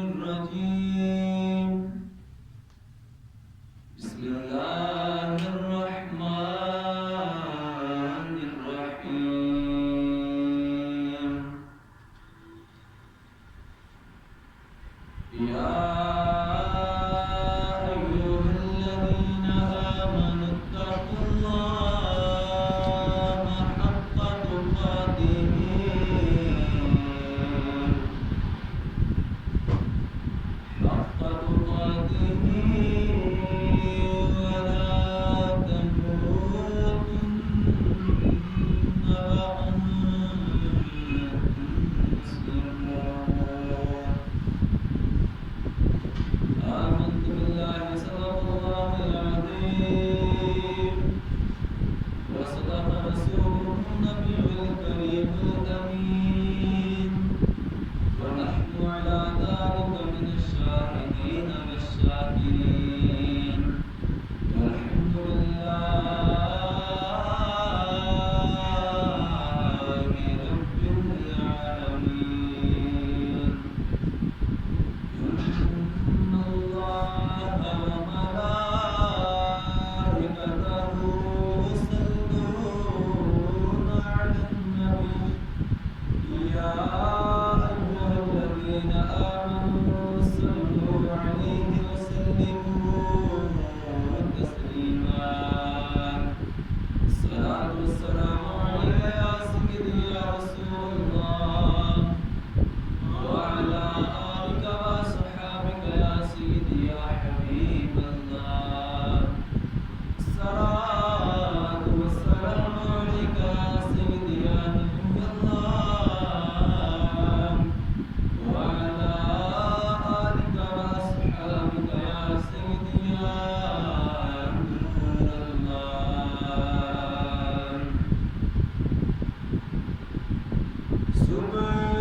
الرجيم بسم الله الرحمن الرحيم يا أيها الذين آمنوا اتقوا الله حق تقاته آمنت بالله صدق الله العظيم وصدق رسوله النبي الكريم الأمين ونحن على ذلك من الشاهدين والشاكرين والحمد لله رب العالمين. إن الله وملائكته يصلون على النبي يا أيها الذين آمنوا صلوا عليه وسلموا تسليما. الصلاة والسلام عليك يا سيدي يا رسول الله وعلى آلك وصحابك يا سيدي يا حبيب الله. الصلاة والسلام عليك يا سيدي يا نبي الله وعلى آلك وصحابك يا سيدي يا نور الله. صبح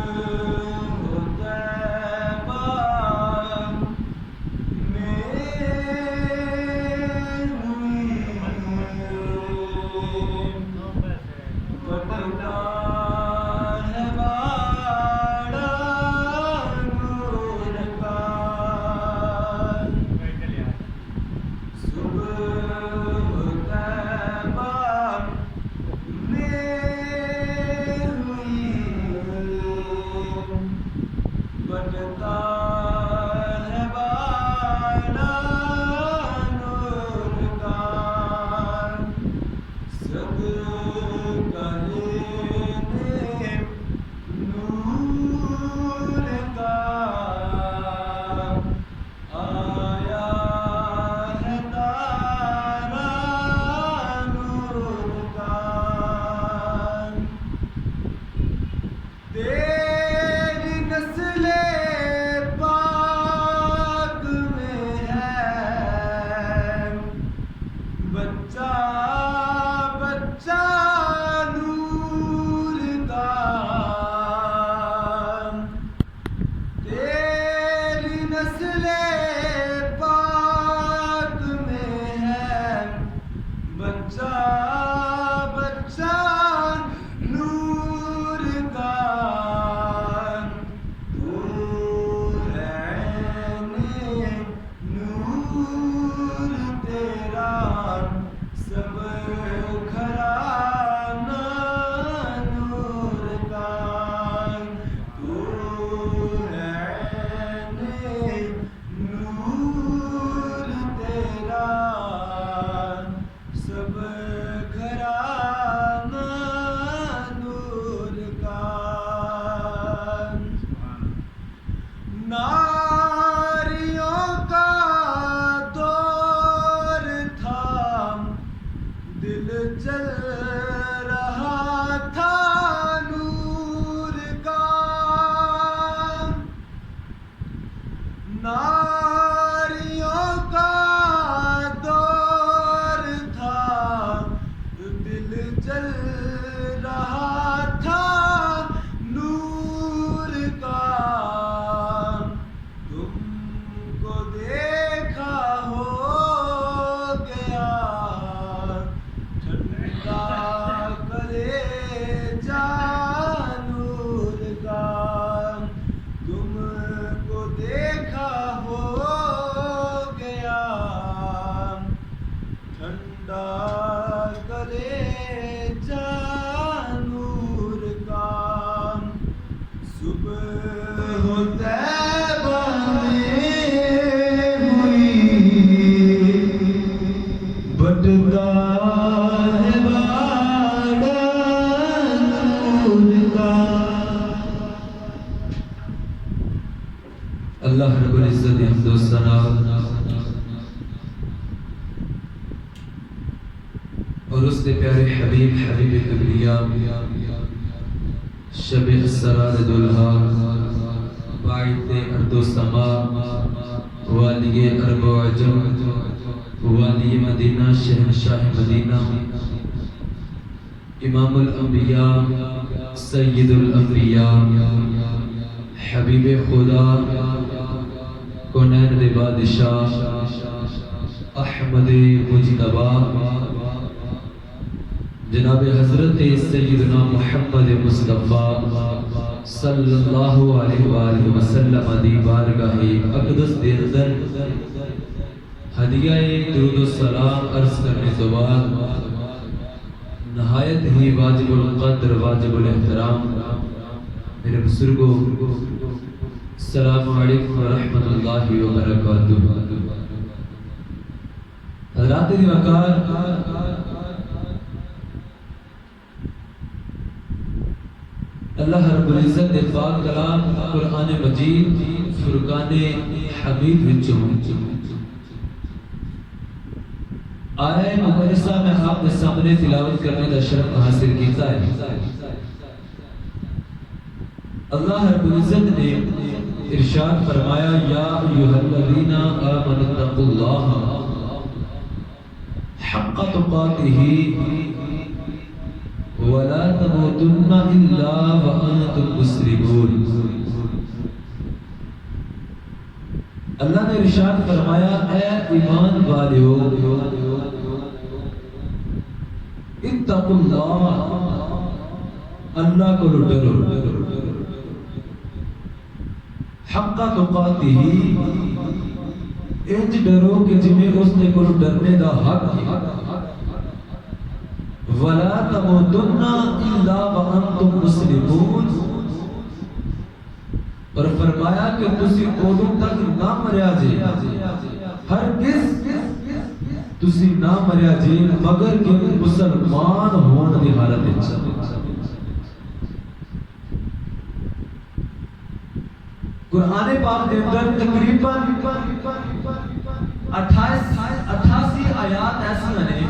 اللہ رب العزت حمد و ثنا اور اس کے پیارے حبیب کبریا شب اسرار دلہا باعث ارض و سما والی عرب و عجم والی مدینہ شہنشاہ مدینہ امام الانبیاء سید الانبیاء حبیب خدا کونین دے بادشاہ احمد مجتبی جناب حضرت سیدنا محمد مصطفیٰ صلی اللہ علیہ وآلہ وسلم دی بارگاہ اقدس دے اندر ہدیہ درود و سلام عرض کرنے تو بعد نہایت ہی واجب القدر واجب الاحترام میرے بزرگوں السلام علیکم ورحمۃ اللہ وبرکاتہ۔ حضرات دی وقار اللہ رب العزت دے پاک کلام قرآن مجید فرقان حمید وچوں آیہ مقدسہ میں آپ کے سامنے تلاوت کرنے کا شرف حاصل کیتا ہے۔ اللہ رب العزت نے ارشاد فرمایا یا ایھا الذین آمنوا اتقوا اللہ حق تقاتہ وَلَا تَمُوتُنَّ إِلَّا وَأَنْتُمْ مُسْلِمُونَ۔ اللہ نے ارشاد فرمایا اے ایمان والیو اتقوا اللہ، اللہ کو ڈرو، حق تقاتہ، انج ڈرو کہ جنہیں اس نے کو ڈرنے دا حق ہے، وَلَا تَمُوتُنَّ إِلَّا وَأَنْتُمْ مُسْلِمُونَ، اور فرمایا کہ تسی اودوں تک نہ مریا جے، ہرگز تسی نہ مریا جے مگر کہ مسلمان ہون دی حالت وچ۔ قرآن پاک دے اندر تقریباً 88 آیات ایسی ہیں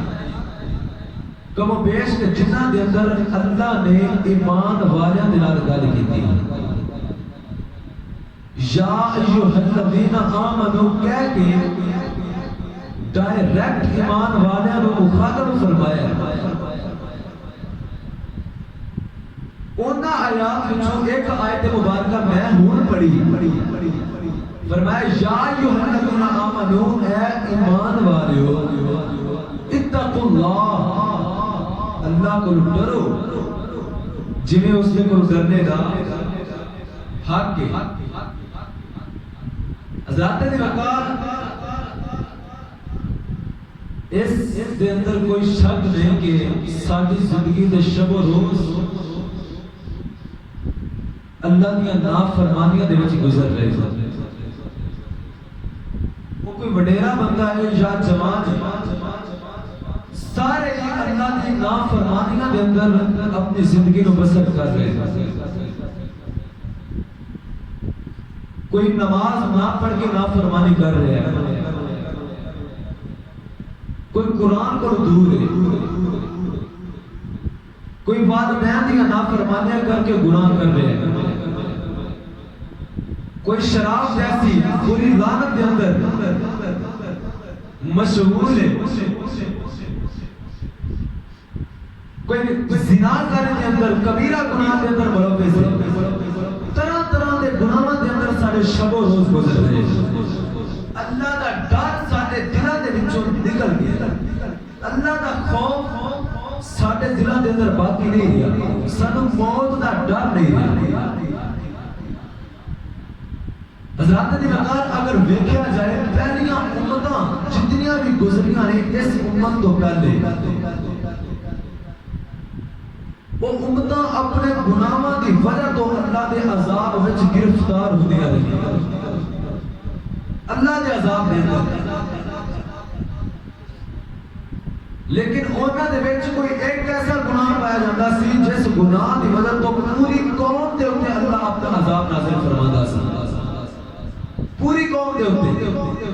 کم و بیش کے جنہ دے اندر اللہ نے ایمان والیاں دے نال گل کیتی یا ایھا الذین آمنو کہہ کے ڈائریکٹ ایمان والیاں کو مخاطب فرمایا۔ انہاں آیات وچوں ایک آیت مبارکہ میں ہن پڑھی، فرمایا یا ایھا الذین آمنو اے ایمان والیو اتقوا اللہ، اللہ کو ڈرو جنہیں اس نے کو ڈرنے دا حق ہے۔ حضرات دی وقار اس دے اندر کوئی شک نہیں کہ ساری زندگی دے شب و روز اللہ دیا نافرمانیاں دے وچ گزر رہے ہیں۔ وہ کوئی وڈیرا بندہ ہے یا جوان ہے، سارے اللہ کی نافرمانیاں دے اندر اپنی زندگی کو بسر کر رہے ہیں۔ کوئی نماز نہ پڑھ کے نافرمانی کر رہے ہیں، کوئی قرآن کو دور ہے، کوئی والدین کی نافرمانیاں کر کے گناہ کر رہے ہیں، کوئی شراب جیسی بری لعنت کے اندر مشغول ہے، کوئی زنا کرنے کے اندر کبیرہ گناہ کے اندر ملوث ہے، طرح طرح کے گناہاں کے اندر سارے شب و روز گزر رہے ہیں۔ اللہ کا ڈر سارے دلوں کے وچوں نکل گیا، اللہ کا خوف سارے دلوں کے اندر باقی نہیں رہا، سانو موت کا ڈر نہیں رہا۔ حضرات دی وقار اگر ویکھیا جائے پہلیاں امتاں جتنیاں بھی گزریاں نے اس امت تو پہلے وہ امتاں اپنے گناہاں دی وجہ تو اللہ دے عذاب وچ گرفتار ہوندیاں رہی، اللہ دے عذاب دے اندر، لیکن انہاں دے وچ کوئی ایک ایسا گناہ پایا جاتا سی جس گناہ دی وجہ تو پوری قوم دے اوپر اللہ اپنا عذاب نازل فرماندا سی۔ قوم دے ہوتے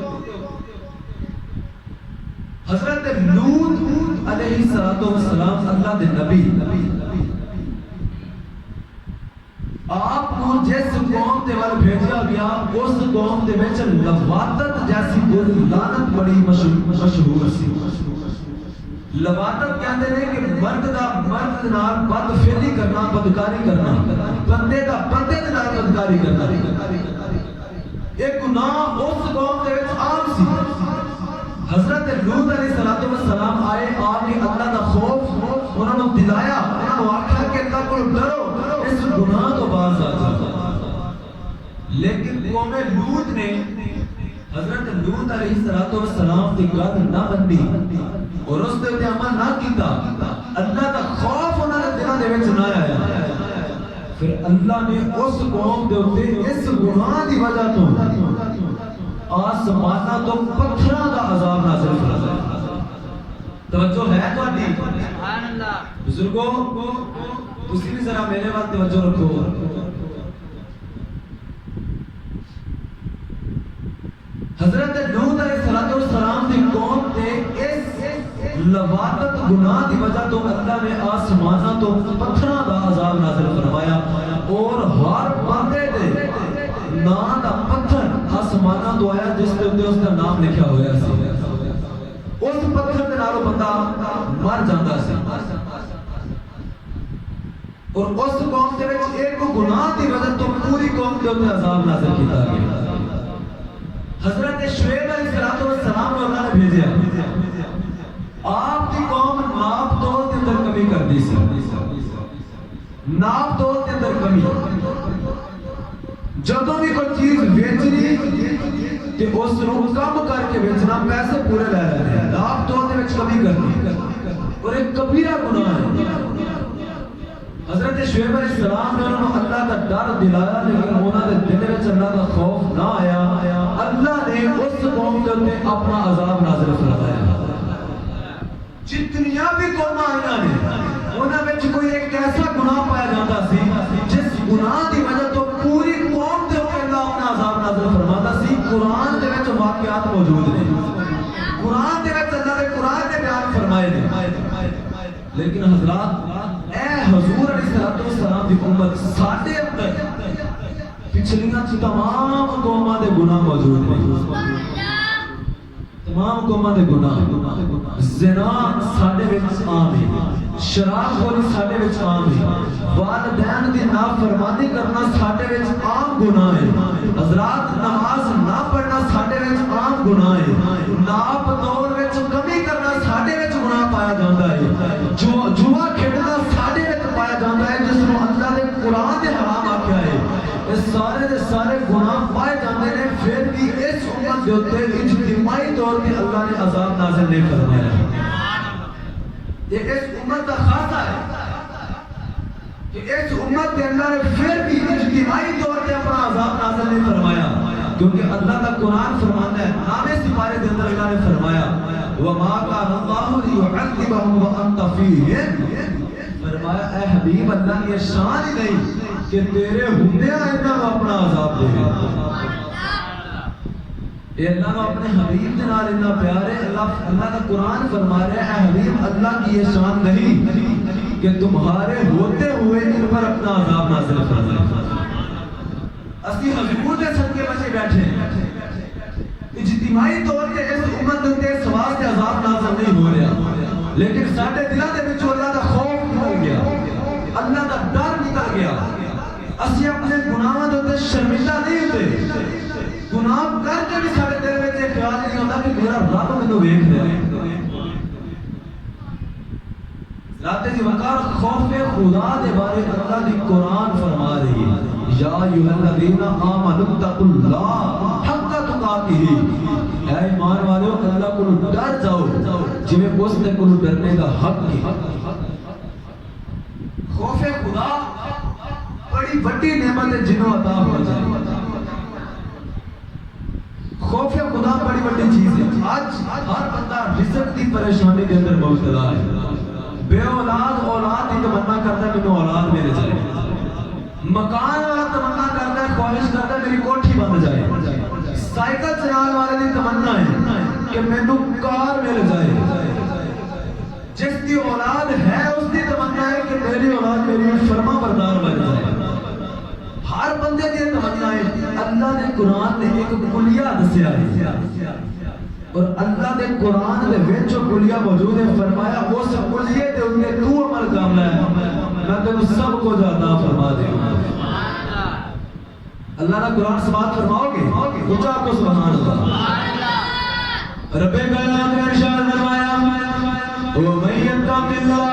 حضرت لوط علیہ السلام اللہ دے نبی آپ کو جس قوم دے وال بھیجا گیا اس قوم دے وچ لواطت جیسی بری لعنت بڑی مشہور سی لواطت کہندے نے کہ مرد نال بد فعلی کرنا بدکاری کرنا بندے دا بندے دے نال بدکاری کرنا ایک گناہ اس قوم دے وچ عام سی حضرت لوط علیہ السلام آئے آپ نے اللہ دا خوف انہوں نے دلایا انہوں نے آکھا کہ اللہ کو ڈرو اس گناہ تو باز آ جاتا لیکن قوم لوط نے حضرت لوط علیہ السلام کی گل نہ منی اور اس تے عمل نہ کیتا اللہ دا خوف انہوں نے دلوں دے وچ نہ آیا پھر اللہ نے اس قوم دے اوتے اس گناہ دی وجہ تو آسمانہ تو پتھراں دا عذاب نازل فرمایا توجہ ہے تہاڈی سبحان اللہ بزرگوں تسی بھی ذرا میرے وال توجہ رکھو حضرت لوط علیہ السلام کی قوم تے اس لواطت گناہ دی وجہ تو اللہ نے آسمانہ تو پتھراں دا عذاب نازل فرمایا اور ہر بندے دے نام دا پتھر آسمانہ تو آیا جس تے اس کا نام لکھا ہوا سی اس پتھر دے نالوں بندہ مر جاندا سی اور اس قوم دے وچ ایک گناہ دی وجہ تو پوری قوم دے اوپر عذاب نازل کیتا گیا حضرت شعیب علیہ السلام کو اللہ نے بھیجا آپ کی قوم ناپ تول کے اندر کمی کر دی سی ناپ تول کے اندر کمی جدوں بھی کوئی چیز بیچنی تے اس نوں کم کر کے بیچنا پیسے پورے لے رہے ہیں ناپ تول دے وچ کمی کرنی اور ایک کبیرہ گناہ ہے حضرت شعیب علیہ السلام نے انہوں نے اللہ کا ڈر دلایا لیکن انہوں نے دل وچ اللہ کا خوف نہ آیا اللہ نے اس قوم کے اوپر اپنا عذاب نازل فرمایا جتنیاں بھی قوم آئیاں نے انہاں وچ کوئی ایک ایسا گناہ پایا جاتا سی جس گناہ دی وجہ تو پوری قوم دے اوپر اللہ اپنا عذاب نازل فرماتا سی قرآن دے وچ واقعات موجود نے قرآن دے وچ اللہ نے قرآن دے بیان فرمائے نے لیکن حضرات اے حضور علیہ السلام دی امت ساڈے اندر پچھلیاں تمام قوماں دے گناہ موجود ہیں تمام قوماں دے گناہ زنا ساڈے وچ عام ہے شراب خوری ساڈے وچ عام ہے والدین دی نافرمانی کرنا ساڈے وچ عام گناہ ہے حضرات نماز نہ پڑھنا ساڈے وچ عام گناہ ہے ناپ تول وچ کمی کرنا ساڈے وچ گناہ پایا جاندا ہے جوا کھیڈنا ساڈے وچ پایا جاندا ہے جس نوں اللہ نے قرآن دے حرام آکھیا ہے اس سارے دے سارے گناہ پائے جاندے نے پھر بھی اس امت دے اوتے اجتماعی طور تے اللہ نے عذاب نازل نہیں فرمایا یہ اس امت کا خاصہ ہے کہ اس امت کے اللہ نے پھر بھی اجتماعی طور تے اپنا عذاب نازل نہیں فرمایا کیونکہ اللہ کا قرآن فرماتا ہے نامے سپارے کے اندر اللہ نے فرمایا وَمَا كَانَ اللَّهُ لِيُعَذِّبَهُمْ وَأَنْتَ فِيهِمْ فرمایا اے حبیب اللہ کی یہ شان ہی نہیں کہ تیرے ہوندیاں انہاں کو اپنا عذاب دے اے اللہ کو اپنے حبیب کے نال اتنا پیار ہے اللہ کا قرآن فرما رہا ہے اے حبیب اللہ کی یہ شان نہیں کہ تمہارے ہوتے ہوئے ان پر اپنا عذاب نازل فرمائے اسی حضور دے صدقے بچے بیٹھے ہیں اجتماعی طور تے اس امت تے سوال تے عذاب نازل نہیں ہو رہا لیکن ساڈے دلاں دے وچ اللہ دا خوف نکل گیا اللہ دا ڈر نکل گیا اسی اپنے گناہاں تے شرمندہ نہیں ہوتے گناہ کر کے بھی ساڈے دل وچ یہ خیال نہیں ہوندا کہ میرا رب مینوں ویکھ رہا ہے ذات دی وقار خوف خدا دے بارے اللہ دی قرآن فرما رہی ہے یا ایھا الذین آمنوا اتقوا اللہ حق تقاتہ اے ایمان والو اللہ کو ڈر جاؤ جویں اس تے کو ڈرنے دا حق ہے خوف خدا بڑی بڑی نعمت ہے جنوں عطا ہو جائے خوف خدا بڑی بڑی چیز ہے آج ہر بندہ رزق دی پریشانی کے اندر مبتلا ہے بے اولاد کی تمنا کرتا ہے مینوں اولاد مل جائے مکان والا تمنا کرتا ہے خواہش کرتا ہے میری کوٹھی بن جائے سائیکل چلانے والے دی تمنا ہے کہ مینوں کار مل جائے. جس کی اولاد ہے اس کی تمنا ہے کہ میری اولاد میری فرما بردار بن جائے. ہر بندے کی تمنا ہے. اللہ نے قرآن نے ایک کلیہ دسیا ہے اور اللہ نے قرآن دے وچ جو کلیہ موجود ہے فرمایا اس کلیے تے اوتے تو عمل کرنا ہے میں تینوں سب کو عطا فرما دے گا. اللہ نے قرآن سماعت فرماؤ گے اونچا کو سبحان اللہ. رب کائنات نے ارشاد فرمایا وَمَن يَتَّقِ اللَّهَ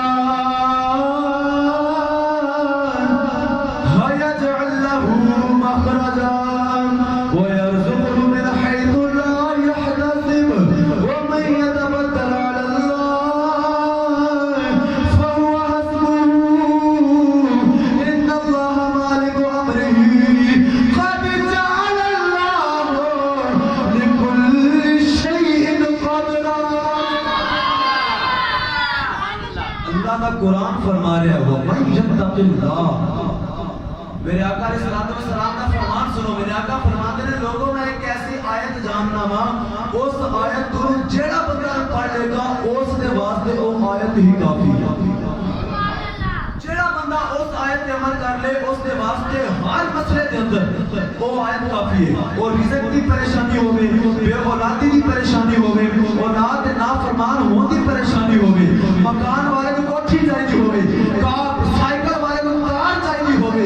يَجْعَل لَّهُ مَخْرَجًا وَيَرْزُقْهُ مِنْ حَيْثُ لَا يَحْتَسِبُ وَمَن يَتَوَكَّلْ عَلَى اللَّهِ فَهُوَ حَسْبُهُ إِنَّ اللَّهَ مَالِكُ أَمْرِهِ قَدْ جَعَلَ اللَّهُ لِكُلِّ شَيْءٍ قَدْرًا. اللہ کا قرآن فرما رہا ہے وَمَن يَتَّقِ اللَّهَ. میرے آقا علیہ السلام کا فرمان سنو. میرے آقا فرماتے ہیں لوگوں میں ایک ایسی آیت جاننا وا اس آیت تو جیڑا بندہ پڑھ لے گا اس دے واسطے وہ آیت ہی کافی ہے. جیڑا بندہ اس آیت تے عمل کر لے اس دے واسطے ہر مسئلے دے اندر وہ آیت کافی ہے. اور رزق کی پریشانی ہوے بے اولادی کی پریشانی ہوے اولاد دے نافرمان ہون دی پریشانی ہوے مکان والے کو کوٹھی چاہیے ہوے کار سائیکل والے کو کار چاہیے ہوے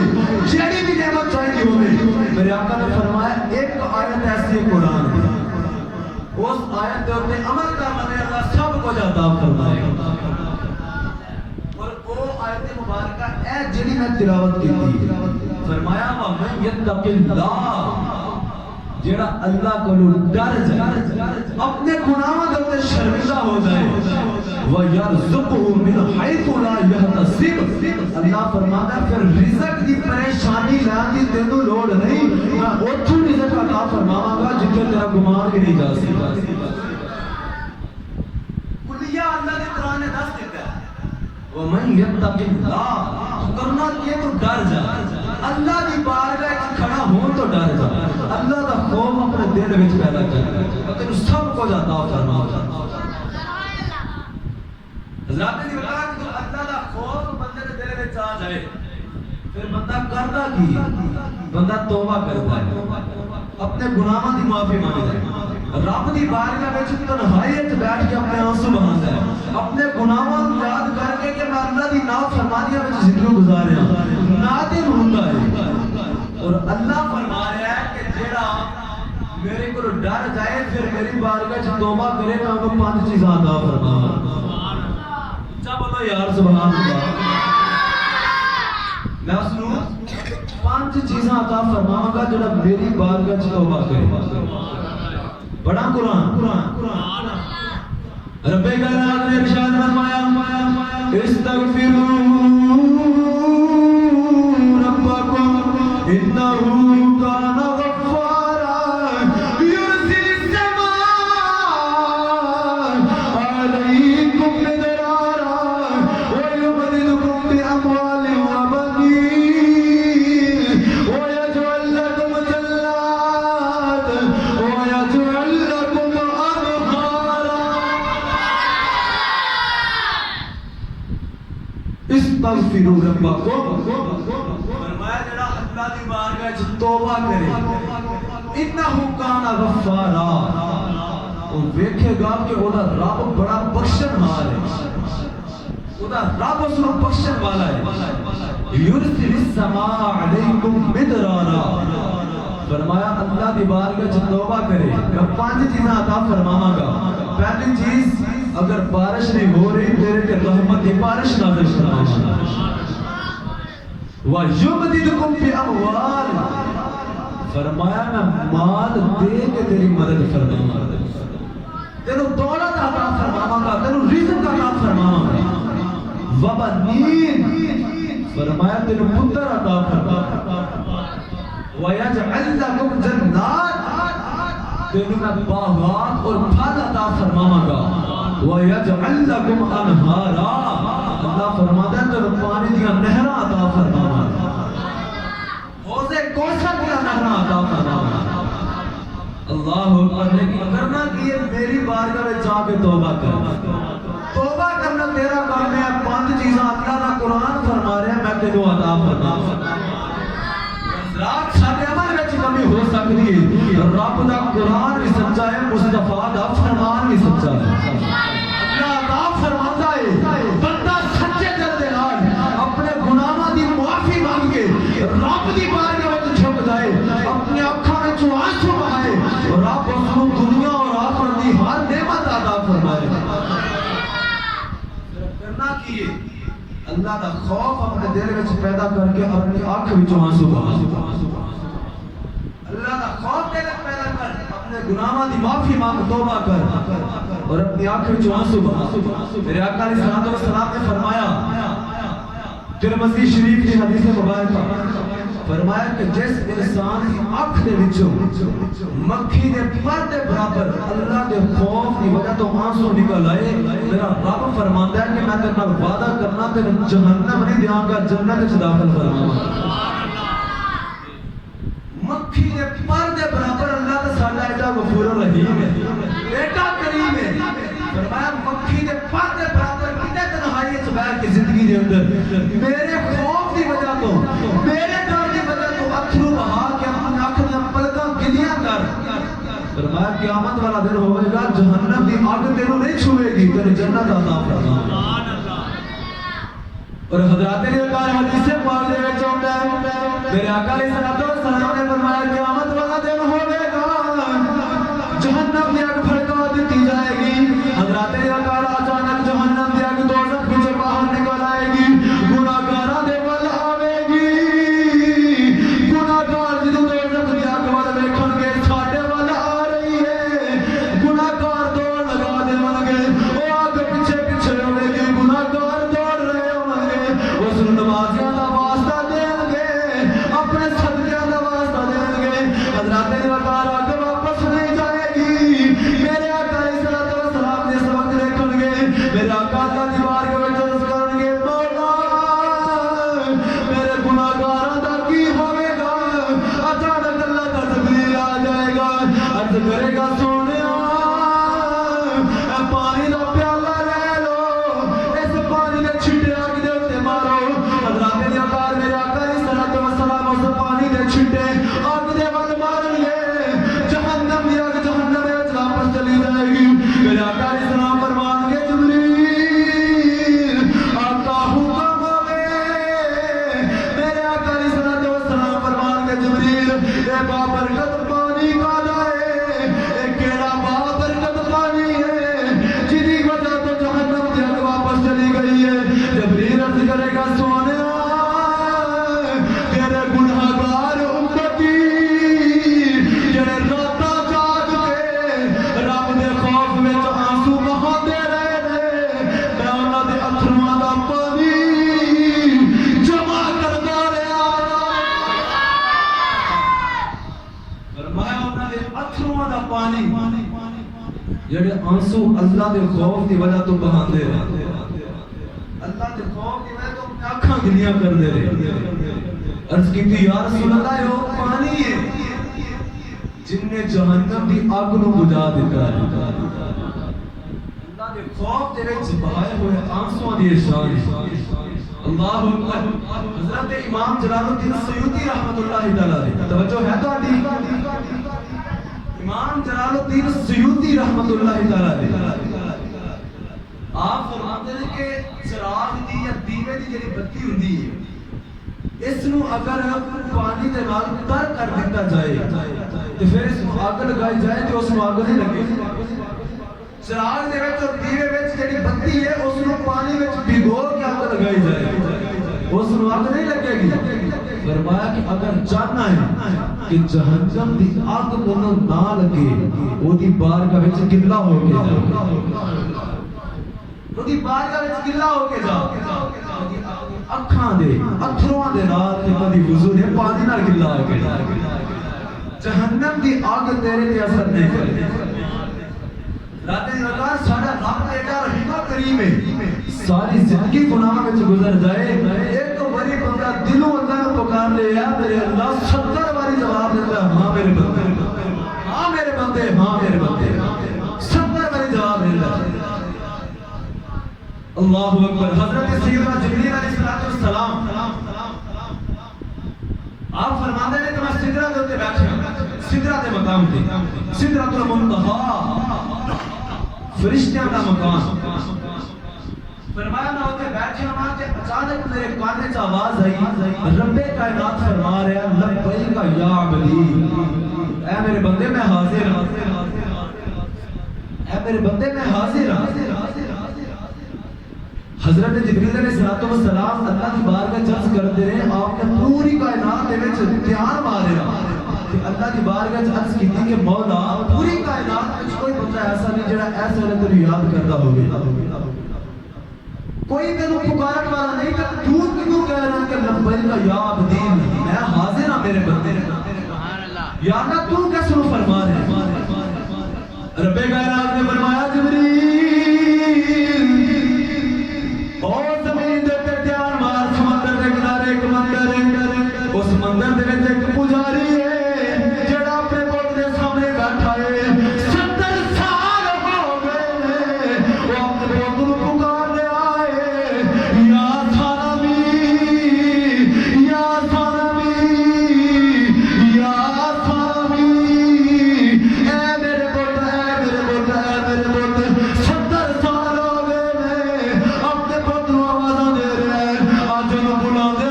جیڑی بھی نعمت چاہیے ہوے میرے آقا نے فرمایا ایک آیت ایسی ہے قرآن کی اس آیت کے اوپر عمل کرنا ہے اللہ سب کو عطا فرمائے گا. اور وہ آیت مبارکہ اے جڑی میں تلاوت کی تھی فرمایا وَمَن يَتَّقِ اللَّهَ جیڑا اللہ کو ڈر جائے اپنے گناہوں دے شرمندہ ہو جائے وَيَرْزُقْهُ مِنْ حَيْثُ لَا يَحْتَسِبُ. اللہ فرماتا ہے پھر رزق دی پریشانی لین دی تینوں لوڑ نہیں میں اوتھوں رزق عطا فرماواں گا جتھے تیرا گمان بھی نہیں جا سکتا. کلیہ اللہ نے قرآن نے دس دیتا ہے وَمَن يَتَّقِ اللَّهَ کرنا کیے تو ڈر جا. اللہ دی بارگاہ وچ کھڑا ہون تو ڈر جا. اللہ دا خوف اپنے دل وچ پیدا کر تینوں سب کو عطا فرماؤں. حضرات نے کہا کہ اللہ دا خوف بندے دے دل وچ آ جائے پھر بندہ کردا کی بندہ توبہ کرتا ہے اپنے گناہاں دی معافی مانگدا ہے رب دی بارگاہ وچ تنہائی وچ بیٹھ کے اپنے آنسو بہاندا ہے اپنے گناہاں کو یاد کر کے کہ میں اللہ دی نافرمانیاں وچ زندگی گزاریا نادم ہوندا ہے. اور اللہ فرما رہا ہے کہ جیڑا میرے کو ڈر جائے پھر میری بارگاہ وچ توبہ کرے میں انہوں کو 5 چیزاں عطا فرماواں. چا بولو یار سبحان اللہ. میں اس نوں 5 چیزاں عطا فرماواں گا جڑا میری بارگاہ وچ توبہ کرے. بڑا قرآن رب کائنات نے ارشاد فرمایا استغفروا ربکم انہ کان غفارا یرسل السماء علیکم مدرارا ویمددکم باموال وبنین ویجعل لکم جنات ویجعل لکم انہارا. استغفروا ربکم فرمایا جڑا اللہ دی بارگاہ وچ توبہ کرے انہ کان غفارا وہ ویکھے گا کہ اودا رب بڑا بخشن والا ہے اودا رب اس کو بخشن والا ہے. یرسل السماء علیکم مدرارا فرمایا اللہ دی بارگاہ وچ توبہ کرے میں 5 چیزاں عطا فرماواں گا. پہلی چیز اگر بارش نہیں ہو رہی تیرے تے رحمت کی بارش نازل فرماواں. وَيُمْدِدْكُمْ بِأَمْوَالٍ فرمایا میں مال دے کے تیری مدد فرماواں تینوں دولت عطا فرماواں گا تینوں رزق عطا فرماواں گا. وَبَنِينَ فرمایا تینوں پتر عطا فرماواں گا. وَيَجْعَلْ لَكُمْ جَنَّاتٍ تینوں میں باغات اور پھل عطا فرماواں گا. وَيَجْعَلْ لَكُمْ أَنْهَارًا اللہ فرماتا ہے تو پانی دیا نہریں عطا فرماواں گا. حوض کوثر دیا نہریں عطا فرماواں گا. اللہ اکبر لیکن کرنا کی ہے میری بارگاہ میں جا کے توبہ کر توبہ کرنا تیرا کام ہے 5 چیزاں اللہ کا قرآن فرما رہے ہیں میں تینوں عطا فرما رات سارے عمل وچ کمی ہو سکتی ہے رب دا قرآن بھی سچا ہے مصطفیٰ دا فرمان بھی سچا ہے اللہ عطا فرماتا ہے بندہ سچے دل دے نال اپنے گناہاں دی معافی مانگ کے رب دی بارگاہ وچ جھک جائے اپنی اکھاں وچ آنسو بہائے اور رب اس کو دنیا اور آخرت دی ہر نعمت عطا فرمائے کرنا کیے اللہ دا خوف اپنے دل وچ پیدا کر کے اپنی آنکھ وچ آنسو بہا اللہ دا خوف دل وچ پیدا کر اپنے گناہاں دی معافی مانگ توبہ کر اور اپنی آنکھ وچ آنسو بہا میرے آقا علیہ السلام نے فرمایا ترمذی شریف کی حدیث مبارکہ فرمایا کہ جس انسان کی آنکھ دے وچوں مکھی دے پر دے برابر اللہ دے خوف دی وجہ تو آنسو نکل آئے میرا رب فرماتا ہے کہ میں تیرے نال وعدہ کرنا تیرے جہنم نہیں دیاں گا جنت وچ داخل فرماواں مکھی دے پر دے برابر اللہ تے ساڈا ایڈا غفور رحیم ہے ایڈا کریم ہے فرمایا مکھی دے پر دے برابر کتے تنہائی وچ بیٹھ کے زندگی دے اندر میرے خوف دی وجہ تو میرے ڈر دی وجہ تو اتھرو بہا کے اپنی آنکھ دے پلکاں گلیاں کر فرمایا قیامت والا دن ہوئے گا جہنم دی آگ تینوں نہیں چھوئے گی تیرے جنت عطا فرما اور حضرات علی اکار حدیث پاک دے وچ آندا ہے میرے آقا علیہ السلام نے فرمایا قیامت والا دن ہوئے گا جہنم دی آگ بھڑکا دیتی جائے گی حضرات علی اکار اچانک جہنم دی آگ دوزخ وچ باہر نکل آئے گی گناہگاراں دے ول آوے گی گناہگار جدوں دوزخ دی آگ ول ویکھن گے ساڈے ول آ رہی ہے گناہگار دوڑ لگا دےون گے او آگ پیچھے پیچھے ہوے گی گناہگار دوڑ رہے ہون گے اس نمازیاں دا واسطہ دین گے اپنے صدقیاں دا واسطہ دین گے حضرات علی اکار آگ واپس نہیں جائے گی میرے آقا علیہ السلام نے سبق دیکھن گے میرے آقا اللہ دی بارگاہ وچ عرض کرن گے مولا میرے گناہگاراں دا کی ہوے گا اچانک اللہ دا جبریل آ جائے گا عرض کرے گا سونیا اے پانی دا پیالہ لے لو اس پانی دے چھٹے آگ دے اوتے مارو حضرات علی اکار میرے آقا علیہ السلام اس پانی دے چھٹے آگ دے ول مارن گے جہنم دی آگ جہنم وچ واپس چلی جائے گی میرے آقا علیہ السلام فرمان گے جبریل آقا حکم ہوے میرے آقا علیہ السلام فرمان گے جبریل اے بابرکت پانی کا ہے اے کیڑا بابرکت پانی ہے جدی وجہ تو جہنم دی آگ واپس چلی گئی ہے جبریل عرض کرے گا سونیا تیرے گناہگار امتی جڑے راتا جاگ کے رب دے خوف وچ آنسو بہاندے رہے نے میں انہاں دے اتھرواں دا پانی جمع کردا رہیا فرمایا انہاں دے اتھرواں دا پانی جڑے آنسو اللہ دے خوف دی وجہ تو بہاندے رہے اللہ دے خوف دی وجہ تو اپنی آنکھاں گلیاں کردے رہے عرض کیتی یا رسول اللہ یہ پانی ہے جن نے جہنم دی آگ نو بجھا دیتا ہے اللہ دے خوف دے وچ بہائے ہوئے آنسواں دی شان اللہ اکبر حضرت امام جلال الدین سیوطی رحمۃ اللہ تعالی علیہ توجہ ہے تہاڈی امام جلال الدین سیوطی رحمۃ اللہ تعالی علیہ آپ فرماتے ہیں کہ چراغ دی یا دیوے دی جڑی بتی ہوندی ہے اس نو اگر پانی دے نال تر کر دیتا جائے تے پھر اس نو اگ لگائی جائے تے اس نو اگ نہیں لگے چراغ دے وچ اور دیوے وچ جڑی بتی ہے اس نو پانی وچ بھگو کے اگ لگائی جائے اس نو اگ نہیں لگے گی فرمایا کہ اگر چاہنا ہے کہ جہنم دی اگ کو نہ لگے او دی بارگاہ وچ گلا ہو کے جائے او دی بارگاہ وچ گلا ہو کے جائے اکھاں دے اتھرواں دے نال تے کدی وضو دے پانی نال گلا ہو کے جہنم دی اگ تیرے تے اثر نہیں کرے رات دی رات ساڈا رب ایڈا رحیم کریم ہے ساری زندگی گناہ وچ گزر جائے ایک تو بڑی بندہ دلوں اللہ کو پکار لے یا میرے اللہ 70 باری جواب دیتا ہے ہاں میرے بندے بندے ہاں میرے بندے 70 باری جواب دیتا اللہ اکبر حضرت سیدنا جبریل علیہ السلام آپ فرماتے ہیں کہ میں سدرہ دے بیٹھا سدرہ دے مقام تے سدرۃ المنتہا فرشتیاں دا مقام فرمایا میں ہوتے بیٹھے ہوں کہ اچانک میرے کانے سے آواز آئی رب کائنات فرما رہا ہے لبیک یا عبدی اے میرے بندے میں حاضر ہوں اے میرے بندے میں حاضر ہوں حضرت جبریل علیہ السلام اللہ کی بارگاہ چرچ کرتے رہے آپ نے پوری کائنات دے وچ دھیان مارے کہ اللہ کی بارگاہ چرچ کیتی کہ مولا پوری کائنات وچ کوئی بندہ ایسا نہیں جڑا ایسے ویلے تینوں یاد کردا ہوگی کوئی تینوں پکارن والا نہیں کہ تو کیوں کہہ رہا کہ لبیک یا عبدی میں حاضر ہوں میرے بندے یا اللہ تو کیسے فرما رہے رب کائنات نے فرمایا جبریل اور زمین دے تے دھیان مار سمندر دے کنارے ایک مندر ہے اس مندر دے وچ ایک پجاری ہے جڑا اپنے بت دے سامنے بیٹھا ہے 70 سال ہو گئے وہ اپنے بت نوں پکار رہا ہے یا سالمی یا سالمی یا سالمی اے میرے بت اے میرے بت اے میرے بت 70 سال ہو گئے اپنے بت نوں آوازاں دے رہا ہے اج نوں بلاندے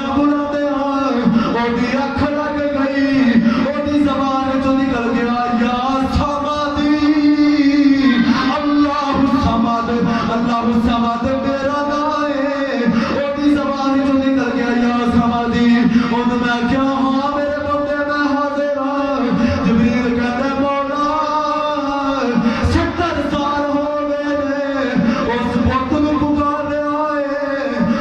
اودی اکھ لگ گئی اودی زبان وچوں نکل گیا یا سمادی اللہ سماد میرا نام ہے اودی زبان وچوں نکل گیا یا سمادی اون میں کیا ہاں میرے بندے میں حاضر ہوں جبریل کہتا ہے مولا 70 سال ہو گئے اس بت نوں پکار رہا ہے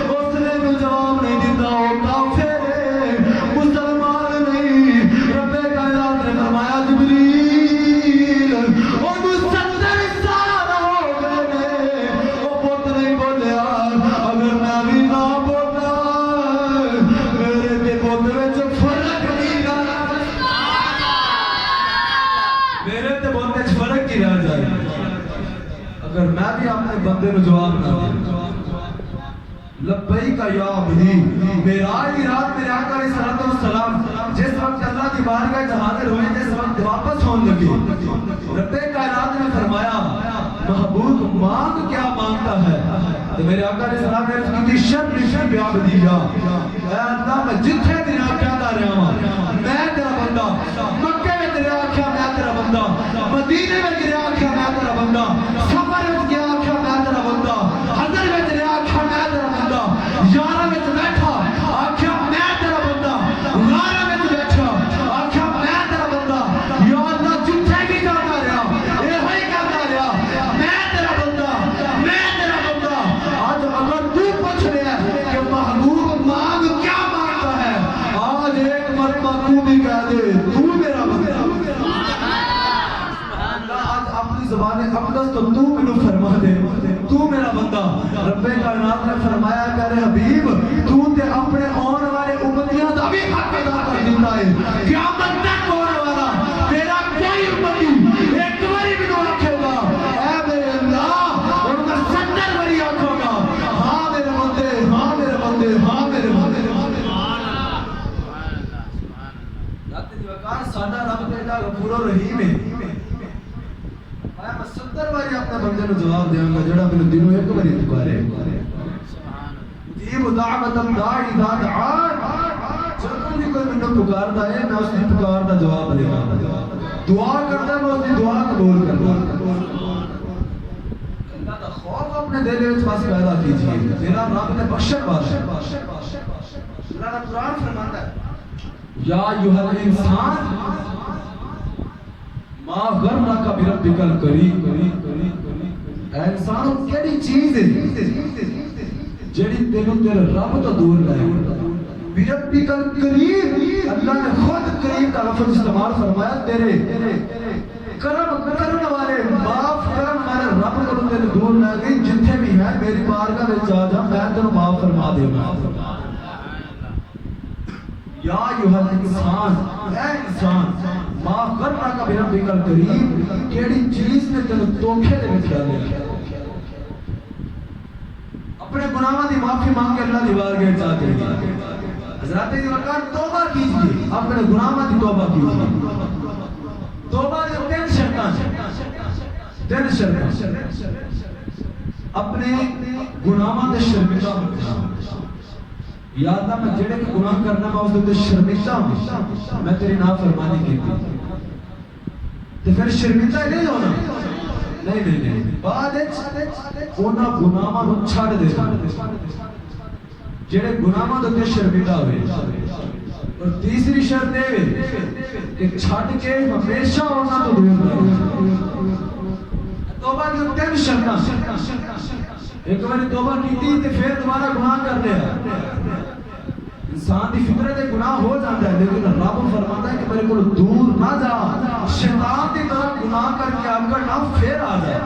اس نے کوئی جواب نہیں دیتا وہ کافر ہے مسلمان نہیں رب کائنات نے فرمایا جبریل وہ 70 سال ہو گئے وہ بت نہیں بولیا اگر میں بھی نہ بولا میرے تے بت وچ فرق نہیں رہا میرے تے بت وچ فرق کی رہ جائے اگر میں بھی اپنے بندے نوں جواب نہ دوں لبیک یا عبدی معراج کی رات میرے آقا علیہ السلام جس وقت اللہ کی بارگاہ میں حاضر ہوئے جس وقت واپس ہونے لگے رب کائنات نے فرمایا محبوب مانگ کیا مانگتا ہے تو میرے آقا علیہ السلام نے عرض کی شر بیا بدیا اے اللہ میں جتھے تیرے آقا دا رہا ہوں میں تیرا بندہ مکے میں تیرے آقا میں تیرا بندہ مدینے میں تیرے آقا میں تیرا بندہ سفر میں تیرے آقا میں تیرا بندہ حضر میں تیرے آقا میں تیرا بندہ یارہ میں بیٹھا آقا میں تیرا بندہ غارہ میں بیٹھا آقا میں تیرا بندہ یا اللہ جتھے بھی کرنا رہا اے ہوئی کرنا رہا میں تیرا بندہ آج اگر تو پوچھ رہا ہے کہ محبوب مانگ کیا مانگتا ہے آج ایک مرتبہ تو بھی کہہ دے تو میرا بندہ آج اپنی زبان اقدس تو مینوں فرما دے تو میرا بندہ رب کائنات نے فرمایا میرے حبیب تو تے اپنے آن والے امتیاں دا بھی حق ادا کر دیتا ہے قیامت تک ہونے والا تیرا کوئی امتی ایک باری بھی نہ رکھے گا اے میرے اللہ اور میں 70 باری آکھوں گا ہاں میرے بندے ہاں میرے بندے ہاں میرے بندے رات دی وقار ساڈا رب تے دا غفور و رحیم ہے میں 70 باری اپنے بندے نوں جواب دیاں گا جڑا میرے دنوں ایک باری پکارے جیب دعوت الداعی اذا دعان جب بھی کوئی مینوں پکاردا ہے میں اس کی پکار دا جواب دے گا دعا کردا میں اس کی دعا قبول کردا اللہ دا خوف اپنے دل وچ بس پیدا کیجیے میرا رب نے بخشن واسطے اللہ کا قرآن فرماتا ہے یا ایھا الانسان ما غرک بربک الکریم اے انسان کیڑی چیز ہے جڑی تینوں تیرے رب تو دور لائے بربک الکریم اللہ نے خود کریم کا لفظ استعمال فرمایا تیرے کرم کرنے والے معاف کرنے والے رب کو تیرے دور لے گئی جتھے بھی ہے میری بارگاہ وچ آ جا میں تینوں معاف فرما دے گا یا ایھا الانسان، اے انسان، ما غرک بربک الکریم، کیڑی چیز نے تینوں دھوکھے دے وچ ڈالیا؟ اپنے گناہاں دی معافی مانگ کے اللہ دی بارگاہ چاہتے ہیں۔ حضرات دی وقار توبہ کیجئے، اپنے گناہاں دی توبہ کیجئے۔ توبہ دی تین شرطاں، اپنے گناہاں دے شرمندہ ہونا۔ یا اللہ میں جڑے کہ گناہ کرنا میں اس دے شرمندہ ہوں، میں تیری نافرمانی کی تھی، تو پھر شرمندہ ہی نہیں ہونا، نہیں بعد اونا گناہاں نو چھڑ دے جڑے گناہاں دے شرمندہ ہوئے۔ اور تیسری شرط ہے کہ چھڑ کے ہمیشہ ہونا تو دور رہے۔ توبہ کی تین شرطاں، ایک بار توبہ کی تھی تو پھر دوبارہ گناہ کر لیا۔ انسان دی فطرت گناہ ہو جاتا ہے، لیکن رب فرماتا ہے کہ میرے کو دور نہ جا، شیطان کی طرف گناہ کر کے آگے نہ پھر آ جائے،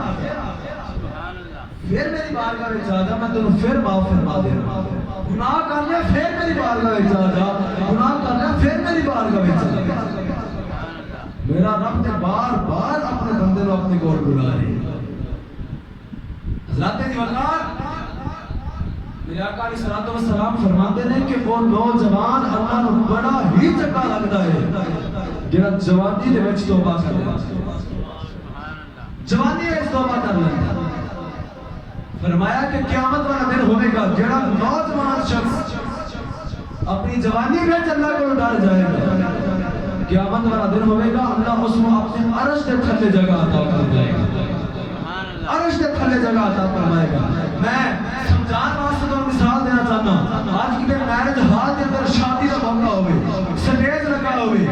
پھر میری بارگاہ میں آ جا، میں تمہیں پھر معاف فرما دے رہا۔ گناہ کر لیا پھر میری بارگاہ میں آ جا، گناہ کر لیا پھر میری بارگاہ میں آ جا۔ میرا رب نے بار بار اپنے بندے کو اپنے کول بلا رہے۔ حضرات دی وقار میرے آقا علیہ الصلوۃ والسلام فرماتے ہیں کہ وہ نوجوان اللہ نو بڑا ہی چنگا لگتا ہے جڑا جوانی دے وچ توبہ کر لے، جوانی وچ توبہ کر لے۔ فرمایا کہ قیامت والا دن ہوے گا جڑا نوجوان شخص اپنی جوانی وچ اللہ کو ڈر جائے گا، قیامت والا دن ہوے گا اللہ اس کو اپنے عرش کے تھلے جگہ عطا فرمائے گا، عرش کے تھلے جگہ عطا فرمائے گا۔ میں سمجھان واسطے تو مثال دینا چاہتا ہوں، آج کی میرج ہال کے اندر شادی کا موقع ہوئے، سٹیج لگا ہوئے،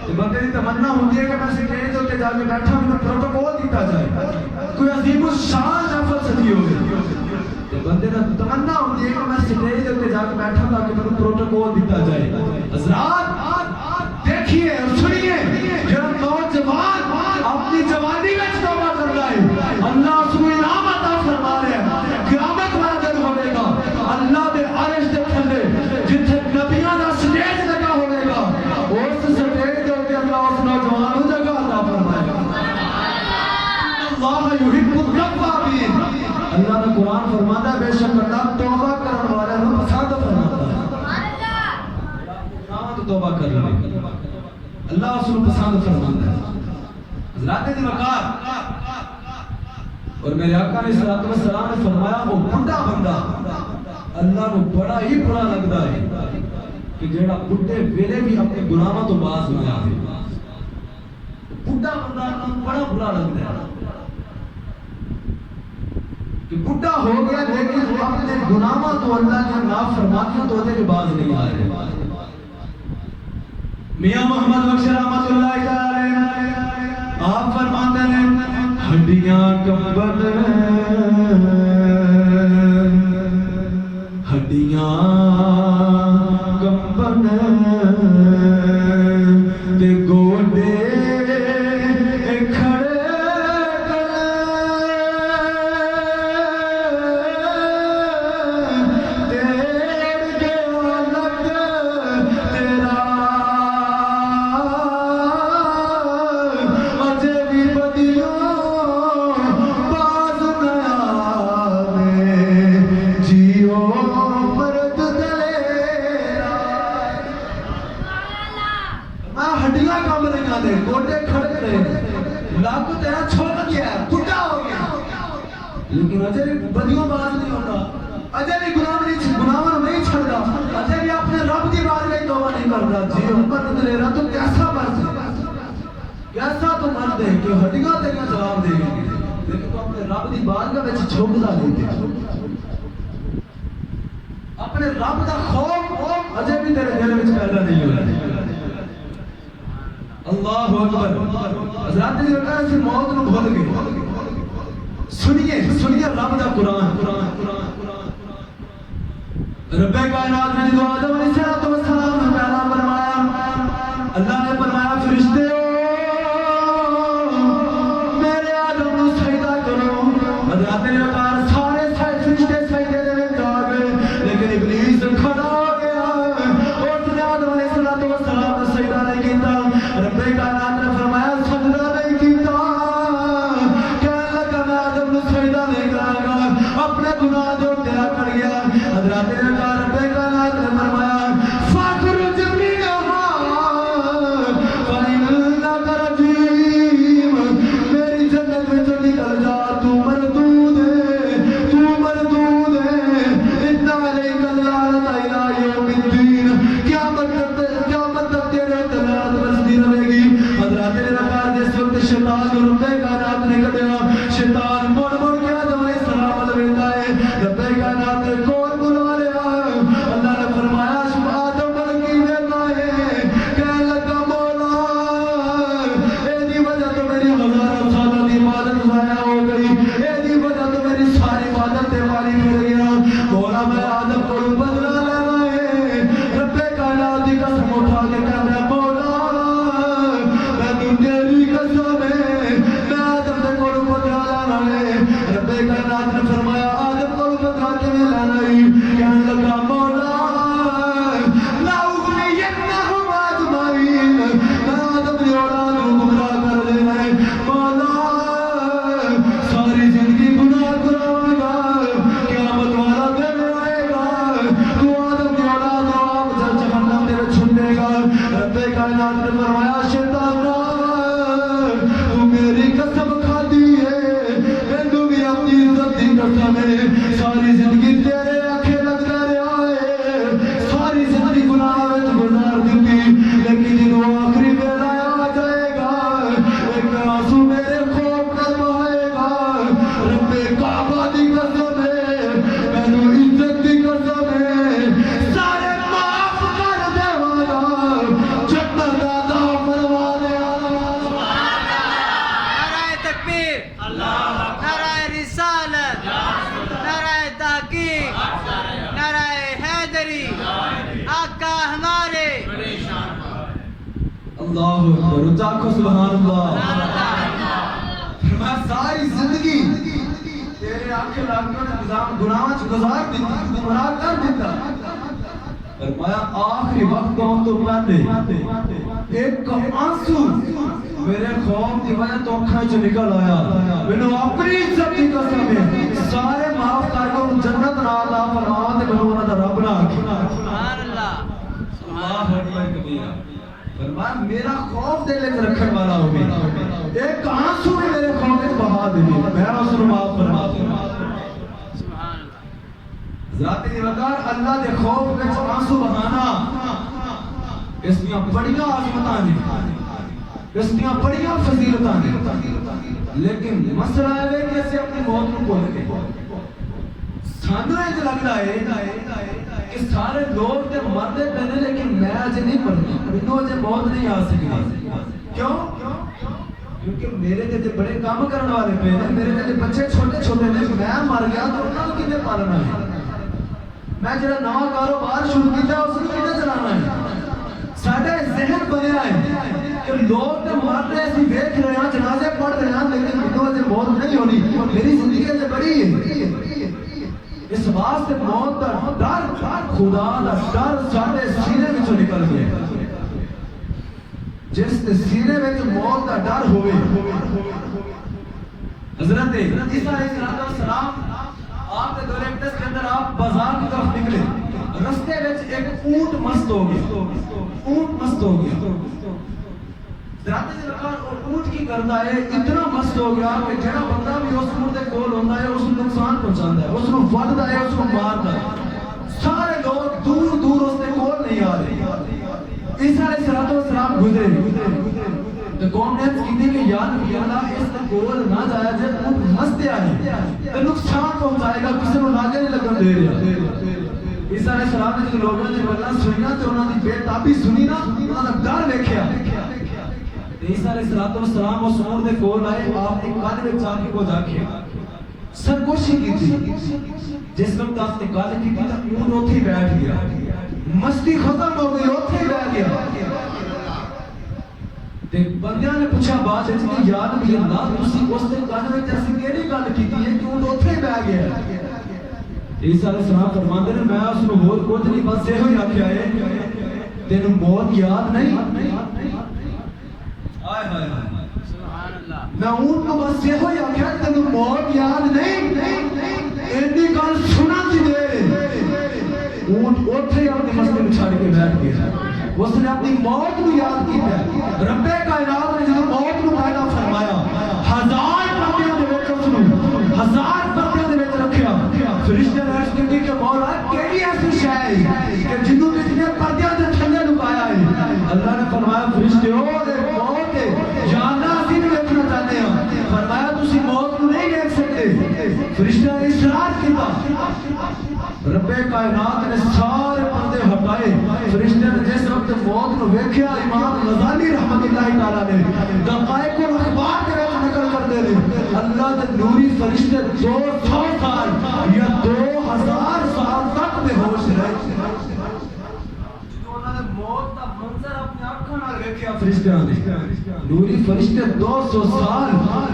تو بندے کی تمنا ہوتی ہے کہ میں سٹیج ہوتے جا کے بیٹھا ہوں، پروٹوکول دیتا جائے، کوئی عظیم الشان نفل سجی ہوئے، تو بندے کا تمنا ہوتی ہے کہ میں سٹیج ہوتے جا کے بیٹھا ہوں تاکہ میں پروٹوکول دیتا جائے۔ حضرات دیکھیے اور سنیے، جب نوجوان اپنی جوانی میں توبہ کر رہا ہے، اللہ اس کو انعام عطا فرما رہے ہیں۔ قیامت والا دن ہوئے گا اللہ دے عرش دے تھلے جتھے نبیاں دا سٹیج لگا ہوئے گا، اس سٹیج دے اوپر اللہ اس نوجوان کو جگہ عطا فرمائے گا۔ اللہ یحب التوابین، اللہ نے قرآن فرماتا ہے بے شک اللہ توبہ کرنے والے کو پسند فرماتا ہے۔ گناہ تو توبہ کر لے، اللہ اس کو پسند فرماتا ہے۔ حضرات دی وقار اور میرے آقا علیہ الصلوۃ والسلام نے فرمایا وہ بڑھا بندہ اللہ کو بڑا ہی برا لگتا ہے کہ جڑا بڈھے ویلے بھی اپنے گناہوں تو باز نہ آئے۔ بڈھا بندہ اللہ کو بڑا برا لگتا ہے کہ بڈھا ہو گیا لیکن وہ اپنے گناہوں تو اللہ کے نافرمانیوں تو ہوتے کہ باز نہیں آ رہے۔ میاں محمد بخش رحمت اللہ علیہ آپ فرماتے ہیں ہڈیاں کمبن، ہڈیاں کمبن تے گوڈے کھڑے لیکن اجے بھی بدیوں باز نہیں ہوتا، اجے بھی گناہوں نہیں چھڑتا، اجے بھی اپنے رب کی بارگاہ میں توبہ نہیں کرتا۔ جی امت دلے رہا تو کیسا مرد ہے، کیسا تو مرد ہے کہ ہڈیاں تیرا جواب دے گی، لیکن تو اپنے رب کی بارگاہ میں چھوڑتا نہیں دے، اپنے رب کا خوف اجے بھی تیرے دل میں پیدا نہیں ہوا۔ اللہ اکبر۔ حضرات نے کہا کہ موت نو بھول گئے۔ سنیے رب دا قرآن۔ رب کائنات نے جو آدم علیہ السلام نے پیدا فرمایا، اللہ نے فرمایا فرشتے میرے آدم کو سجدہ کرو۔ حضرات نے کہا سارے فرشتے سجدے میں جا گئے، لیکن ابلیس کھڑا ہو گیا، اس نے آدم شیطان ربے کائنات نے کڈیا شیطان مڑ مڑ کے آدم علیہ السلام ول ویندا ہے ربے کائنات نے کون بلا لیا اللہ نے فرمایا شب آدم ول کی ویندا ہے کہنے لگا مولا اے دی وجہ تو میری ہزاروں سالوں دی عبادت ضائع ہو گئی اے دی وجہ تو میری ساری عبادت تے پانی پھر گیا مولا میں آدم کو بدلا لینا ہے ربے کائنات کی قسم اٹھا کے کہنا ہے مولا میں تو تیری قسم ہے میں آدم دے کو بدلا لینا ہے ربے کائنات نے فرمایا آدم کو بدلا کے میں لینا ہے کہنے لگا مولا لا اغوینہم اجمعین میں آدم دی اولاد کو گمراہ کر دینا ہے مولا ساری زندگی گناہ کراواں گا قیامت والا دن آئے گا تو آدم دی اولاد کو آپ جہنم دے وچ چھڈے گا رب کائنات نے فرمایا شیطان تو میری قسم کھادی ہے مینوں بھی اپنی عزت دی قسم ہے ساری زندگی تیرے آنکھیں لگدا رہیا ہے ساری زندگی گناہ وچ گزار دتی لیکن جدوں آخری ویلا آ جائے گا ایک آنسو میرے خوف نال بہائے گا رب کعبہ دی قسم ہے مینوں عزت دی قسم ہے سارے معاف کر دیواں گا جنت عطا فرما دیا نعرہ تکبیر نعرہ رسالت نعرہ تحقیق نعرہ حیدری آقا ہمارے اللہ اکبر اونچا کو سبحان اللہ میں ساری زندگی تیرے آنکھیں لاکھوں نے نظام گناہاں چ گزار دیتی گمراہ کر دیتا فرمایا آخری وقت تو پہلے ایک آنسو میرے خوف کی وجہ تو اکھاں چ نکل آیا مینوں اپنی عزت دی قسم ہے سارے معاف کر کے جنت نال عطا فرما تے مینوں انہاں دا رب نہ سبحان اللہ اللہ اکبر کبیرہ فرمایا میرا خوف دل وچ رکھن والا ہوے ایک آنسو بھی میرے خوف وچ بہا دے میں اس نوں معاف فرما دوں سبحان اللہ ذات دی وقار اللہ دے خوف وچ آنسو بہانا اس دیاں بڑیاں عظمتاں نے اس دیاں بڑیاں فضیلتاں نے لیکن مسئلہ ہے کہ اسے اپنی موت نوں بھول گئے سانوں یہ لگدا ہے کہ سارے لوگ تے مردے پے نے لیکن میں اج نہیں مرنا مینوں اج موت نہیں آ سکتی کیوں کیونکہ میرے تے بڑے کام کرن والے پے نے میرے تے بچے چھوٹے چھوٹے نے میں مر گیا تو انہاں نوں کنے پالنا ہے میں جڑا نواں کاروبار شروع کیتا اس نوں کنے چلانا ہے ساڈا ذہن بنیا ہے کہ لوگ تے مرتے اسی دیکھ رہے ہیں جنازے پڑھ رہے ہیں لیکن مینوں اج موت نہیں ہونی میری زندگی اج بڑی ہے اس واسطے موت کا ڈر خدا دا ڈر ساڈے سینے وچوں نکل گیا جس دے سینے وچ موت دا ڈر ہوے حضرت عیسیٰ علیہ السلام آپ کے دور اقدس کے اندر آپ بازار کی طرف نکلے رستے وچ ایک اونٹ مست ہو گیا اونٹ مست ہو گیا ذات دے وقار اونٹ کی کرتا ہے اتنا مست ہو گیا کہ جڑا بندہ بھی اس اونٹ دے کول ہوندا ہے اس نوں نقصان پہنچاندا ہے اس نوں وڈدا ہے اس نوں ماردا ہے سارے لوگ دور دور اس دے کول نہیں آ رہے عیسیٰ علیہ السلام گزرے تو قوم نے کہتی کہ یا نبی اللہ اس دے کول نہ جایا جے اونٹ مست ہے تے نقصان پہنچائے گا کسی نوں لاگے نہیں لگن دے رہا عیسیٰ علیہ السلام نے جو لوگوں نے گلاں سنیاں تے انہاں دی بے تابی سنی نا انہاں دا ڈر ویکھیا عیسیٰ علیہ السلام اس اونٹ دے کول آئے آپ نے کان وچ آ کے کو جا کے سرگوشی کی تھی جس وقت آپ نے گل کی تھی اونٹ اوتھے ہی بیٹھ گیا مستی ختم ہو گئی اوتھے ہی بیٹھ گیا تے بندیاں نے پوچھا بات ہے کہ یا نبی اللہ تسی اس دے کان وچ ایسی کیڑی گل کیتی ہے کہ اونٹ اوتھے ہی بیٹھ گیا عیسیٰ علیہ السلام فرماندے نے میں اس نوں ہور کچھ نہیں بس ایہو ہی آکھیا ہے تینوں موت یاد نہیں ہائے ہائے سبحان اللہ میں اونٹ کو بس یہ ہوئی آکھیا تینوں موت یاد نہیں اینی گل سنا کی دے اونٹ اوتھے اپنی مستی میں چھڑ کے بیٹھ گیا اس نے اپنی موت کو یاد کیتا رب کائنات نے جب موت کو پیدا فرمایا ہزار پردیاں دے وچ اس نوں ہزار پردیاں دے وچ رکھیا فرشتے نے عرض کی کہ مولا کیڑی ایسی شے ہے کہ جنوں اتنے پردیاں دے تھلے لکایا ہے اللہ نے فرمایا فرشتے او موت جانا اسی بھی دیکھنا چاہتے فرشتہ نے اصرار کیا، رب کائنات نے سارے پردے ہٹائے، فرشتے نے جس وقت موت کو ویکھیا، امام غزالی رحمت اللہ تعالی نے دقائق الاخبار کے وچ نقل کرتے ہیں اللہ دے نوری فرشتے 200 سال یا 2000 سال تک بے ہوش رہے، جدوں انہاں نے موت دا منظر اپنی آنکھاں نال ویکھیا فرشتیاں نے، نوری فرشتے 200 سال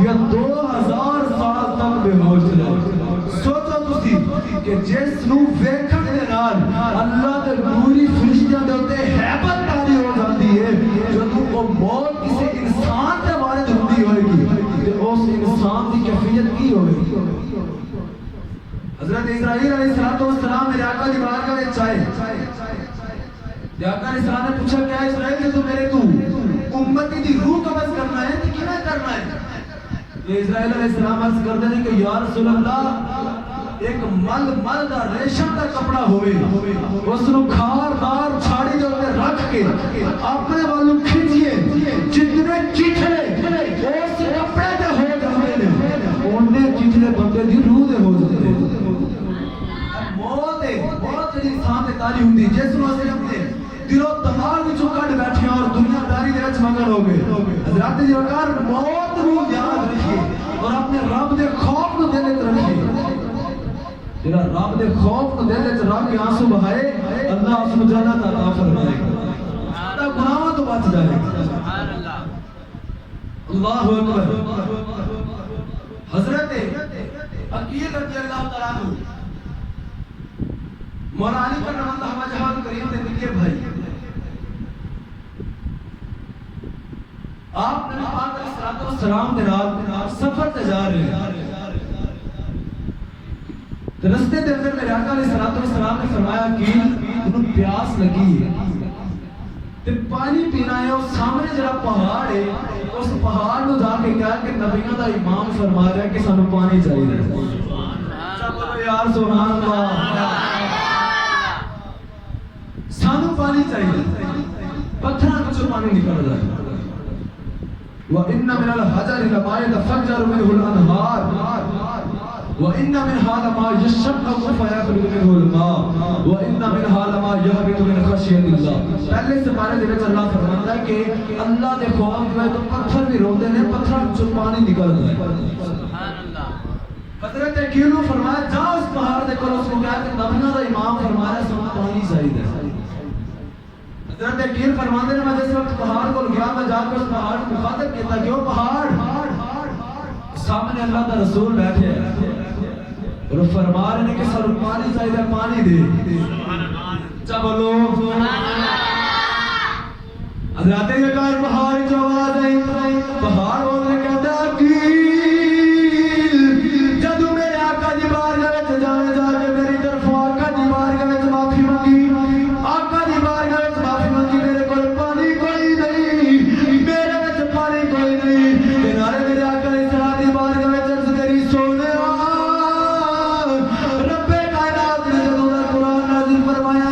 یا 2000 سال تک بے ہوش رہے۔ سوچو تسی کہ جس نو ویکھن دے نال اللہ دے نوری فرشتیاں دے اوتے ہیبت تاری ہو جاتی ہے، جدوں وہ موت کسی انسان دے وارد ہوندی ہوئے گی تے اس انسان دی کیفیت کی ہوئے گی؟ حضرت اسرائیل علیہ السلام میرے آقا دی بارگاہ وچ آئے، آقا علیہ السلام نے پوچھا کیا اسرائیل کہ تو میرے تو امتی دی روح قبض کرنا ہے تو کیا کرنا ہے؟ یہ اسرائیل علیہ السلام عرض کرتے ہیں کہ یا رسول اللہ ایک مل دا ریشم دا کپڑا ہوئے، اس نو کھاردار چھاڑی جو تے رکھ کے اپنے والوں کھچئے، جتنے چٹھلے اس کپڑے دے ہو جاندے نے اونے چٹھلے بندے دی روح دے ہو جاندے نے۔ موت جڑی انسان تے تاری ہوندی جس نو اسیں اپنے دل و دماغ وچوں کڈ بیٹھے اور دنیا داری دے وچ مگن ہو گئے، حضرات جی وقار موت نو یاد رکھیے اور اپنے رب دے خوف نو دل وچ رکھیے، جڑا رب دے خوف نو دل وچ رکھ کے آنسو بہائے اللہ اس نو جنت عطا فرمائے گا، تا گناہاں تو بچ جائے گا۔ سبحان اللہ، اللہ اکبر۔ حضرت عقیل رضی اللہ تعالیٰ عنہ مولا علی کرم اللہ وجہہ کریم دے نکے بھائی، آپ نے پاک علیہ السلام دے نال سفر تے جا رہے ہیں، رستے دے اندر میرے آقا علیہ السلام نے فرمایا کہ انہوں پیاس لگی ہے تے پانی پینا ہے، اور سامنے جڑا پہاڑ ہے اس پہاڑ نو جا کے کہا کہ نبیوں دا امام فرما رہا ہے کہ سانو پانی چاہیے، چلو یار سبحان اللہ، سانو پانی چاہیے، پتھراں وچوں پانی نکل رہا ہے۔ وَإِنَّ مِنَ الْحَجَرِ لَمَا يَتَفَجَّرُ مِنْهُ الْأَنْهَارُ وَإِنَّ مِنْهَا لَمَا يَشَّقَّقُ فَيَخْرُجُ مِنْهُ الْمَاءُ وَإِنَّ مِنْهَا لَمَا يَهْبِطُ مِنْ خَشْيَةِ اللَّهِ۔ پہلے سے پارے دے وچ اللہ فرماتا ہے کہ اللہ دے خوف میں تو پتھر بھی روندے نے، پتھراں وچوں پانی نکل رہا ہے۔ سبحان اللہ۔ حضرت عقیل نے فرمایا جا اس پہاڑ دے کول، اس کو کہا کہ نبیوں دا امام فرما رہا ہے سانو پانی چاہیے۔ حضرت عقیل فرماتے ہیں میں جس وقت پہاڑ کو گیا میں جا کے اس پہاڑ کو مخاطب کیا کہ وہ پہاڑ سامنے اللہ کا رسول بیٹھے ہیں اور فرما رہے ہیں کہ سر پانی چاہیے، پانی دے، چا بولو حضرت عقیل پہاڑ جو آواز آئی، پہاڑ بولنے کہتا ہے عقیل جدو میرے آقا دی بارگاہ وچ جانے جا کے میری طرف آقا دی بارگاہ وچ معافی مانگی، آقا دی بارگاہ وچ معافی مانگی، میرے کول پانی کوئی نہیں، میرے وچ پانی کوئی نہیں، کنارے میرے آقا علیہ السلام دی بارگاہ وچ عرض کری سونے رب کائنات نے جدوں دا قرآن نازل فرمایا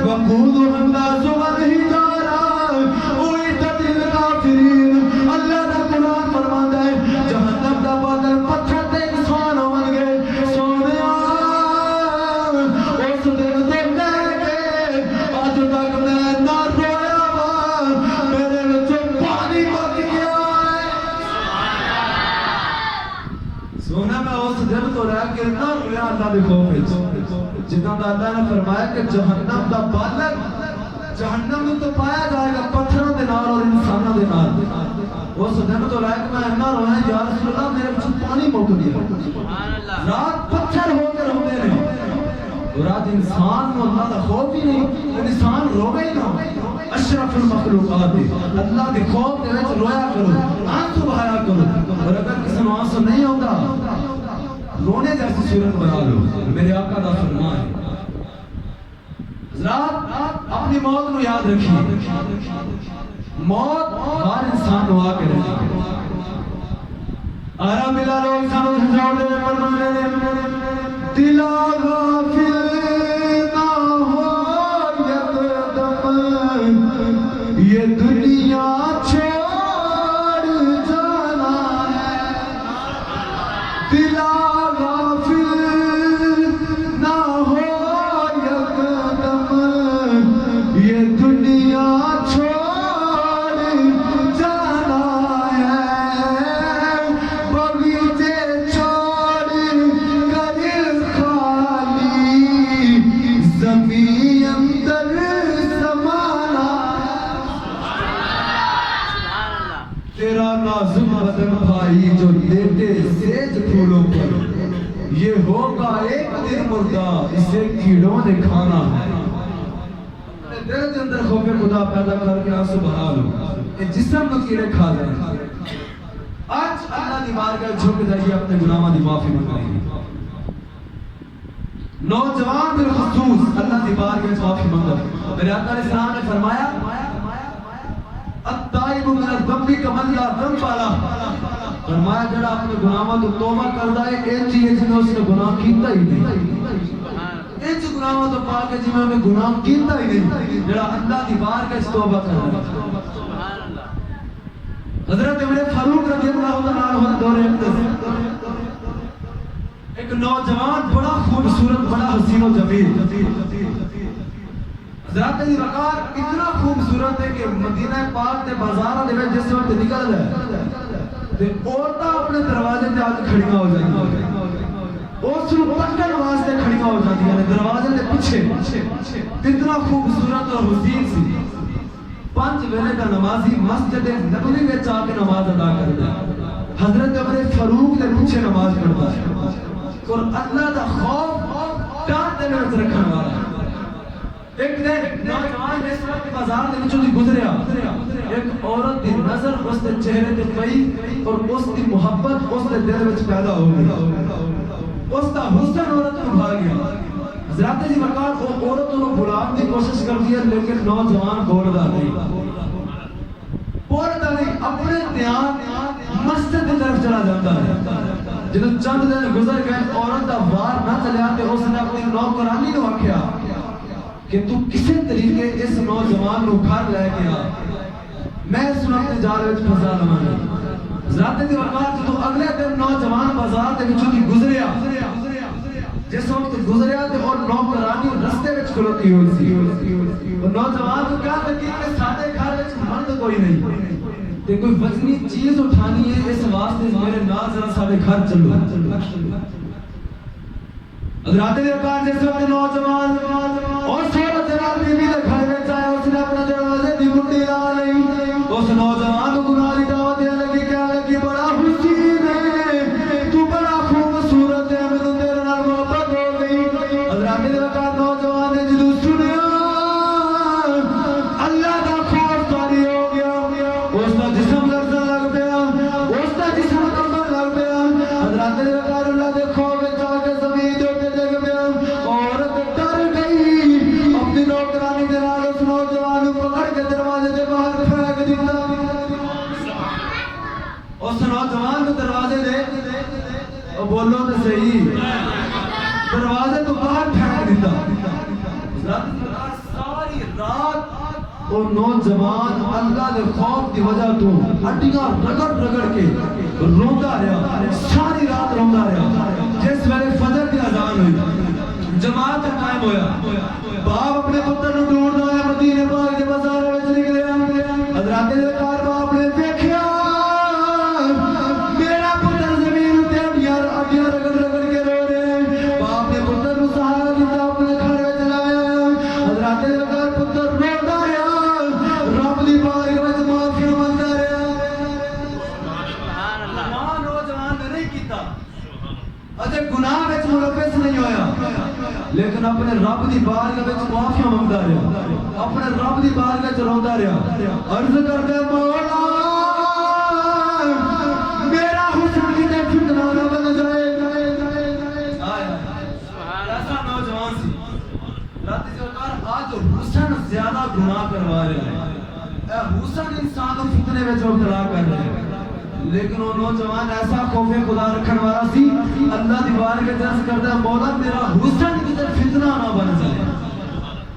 وقود الناس والحجارہ اعدت للکافرین، اللہ دا قرآن فرماتا ہے جہنم دا بادل پتھر تے انسان ہون گے، سونے اس دن تو کہہ کے اج تک میں نہ رویا وا، میرے وچوں پانی بچ گیا ہے۔ سونا میں اس دن تو رہ کے نہ رویا اللہ دے خوف وچ، جتنا دا اللہ نے فرمایا کہ جہنم دا بالغ جہنم میں تو پایا جائے گا پتھروں دے نال اور انسانوں دے نال، اس دن تو رہ کے میں اتنا رویا یا رسول اللہ میرے وچوں پانی مک گیا، رات پتھر ہو کے روندے نے، رات انسان کو اللہ دا خوف ہی نہیں، انسان روے ہی نہ، اشرف المخلوقات اللہ دے خوف دے وچ رویا کرو، آنسو بہایا کرو، اور اگر کسی نو آنسو نہیں آتا رونے جیسی صورت بنا لو، میرے آقا دا فرمان ہے۔ حضرات اپنی موت کو یاد رکھیے، موت ہر انسان کو آ کے رہے، آرام ملا لو انسان کو سجاؤ دے فرمانے دے دلا غافل نہ ہو یکدم یہ دنیا چھوڑ جانا ہے، دلا غافل یہ ہوگا ایک دن مردہ اسے کیڑوں نے کھانا ہے دل کے اندر خوف خدا پیدا کر کے آنسو بہا لو یہ جسم کو کیڑے کھا لیں آج اللہ دی بارگاہ جھک جائیے اپنے گناہوں دی معافی مانگیں نوجوان بالخصوص اللہ دی بارگاہ معافی مانگیں میرے آقا علیہ السلام نے فرمایا التائب من الذنب کمن لا ذنب له فرمایا جڑا اپنے گناہوں تو توبہ کردا ہے اے چیز جنوں اس نے گناہ کیتا ہی نہیں اے جو گناہوں تو پاک ہے جنوں نے گناہ کیتا ہی نہیں جڑا اللہ دی بارگاہ توبہ کردا سبحان اللہ حضرت عمر فاروق رضی اللہ تعالی عنہ دور اقتدار ایک نوجوان بڑا خوبصورت بڑا حسین و جمیل حضرت دی وقار اتنا خوبصورت ہے کہ مدینہ پاک دے بازاراں دے وچ جس وقت نکل ہے تے عورتاں اپنے دروازے تے آ کے کھڑیاں ہو جاندیاں اس نوں پکڑن واسطے کھڑیاں ہو جاندیاں نے دروازے دے پیچھے اتنا خوبصورت اور حسین سی 5 ویلے دا نمازی مسجد نبوی وچ آ کے نماز ادا کردا ہے حضرت عمر فاروق دے پیچھے نماز پڑھدا ہے اور اللہ دا خوف ڈر دل وچ رکھن والا ایک دن نوجوان جس وقت بازار دے وچوں دی گزریا ایک عورت دی نظر اس دے چہرے تے پئی اور اس دی محبت اس دے دل وچ پیدا ہو گئی اس دا حسن عورت نوں بھا گیا حضرت دی وقار وہ عورت نوں بلانے دی کوشش کرتی ہے لیکن نوجوان بولدا نہیں اپنے دھیان مسجد کی طرف چلا جاتا ہے جب چند دن گزر گئے عورت دا وار نہ چلیا تے اس نے اپنی نوکرانی نوں آکھیا کہ تو کسی طریقے اس نوجوان نوں گھر لے کے آ میں اس وقت جال وچ پھنسا لواں حضرت دی وقار جدوں اگلے دن نوجوان بازار دے وچوں دی گزریا جس وقت گزریا تے اور نوکرانی رستے وچ کھلوتی ہوئی سی اور نوجوان کو کہا کہ ساڈے گھر وچ مرد کوئی نہیں تے کوئی وزنی چیز اٹھانی ہے اس واسطے میرے نال ذرا ساڈے گھر چلو حضرت دی وقار جس وقت نوجوان اور سوچ جناب بیوی دے گھر وچ آیا اس نے اپنے دروازے دی کنڈی لا لئی اس نوجوان کو گناہ دی دعوت دین لگی کہنے لگی بڑا حسین ہے تو بڑا خوبصورت ہے میں تیرے نال محبت ہو گئی حضرت دی وقار نوجوان نے جدوں سنیا اللہ دا خوف طاری ہو گیا اس دا جسم لرزن لگ پیا اس دا جسم کمبن لگ پیا حضرت دی وقار اللہ دے خوف وچ آ کے زمین دے اوپر ڈگ پیا عورت ڈر گئی اپنی نوکرانی دے نال اس نوجوان نوں پکڑ کے دروازے دے باہر پھینک دتا اس نوجوان کو دروازے دے او بولو تے صحیح دروازے تو باہر پھینک دیتا ساری رات وہ نوجوان اللہ کے خوف کی وجہ تو ہڈیاں رگڑ رگڑ کے روندا رہا ساری رات روندا رہا جس ویلے فجر کی اذان ہوئی جماعت قائم ہویا باپ اپنے پتر نوں ڈھونڈدا ہے مدینے پاک دے بازار وچ نکلیا حضرت دے کار باپ نے دیکھیا میرا پتر زمین تے ہڈیاں رگڑ رگڑ کے رو رہے ہیں باپ نے پتر نوں سہارا دتا اپنے گھر وچ لایا حضرت دے کار پتر روندا رہیا رب دی بارگاہ وچ معافی منگدا رہیا سبحان اللہ نوجوان نے نہیں کیتا اجے گناہ وچ ملوث نہیں ہویا لیکن اپنے رب دی بارگاہ وچ معافی منگدا رہیا اپنے رب دی بارگاہ وچ روندا رہیا عرض کردا مولا میرا حسن کتے فتنہ نہ بن جائے ایسا نوجوان سی رات دی وقار آج حسن زیادہ گناہ کروا رہے ہیں اے حسن انسان کو فتنے وچ مبتلا کر رہے ہیں لیکن وہ نوجوان ایسا خوف خدا رکھن والا سی اللہ دی بارگاہ وچ عرض کردا مولا میرا حسن کتے فتنہ نہ بن جائے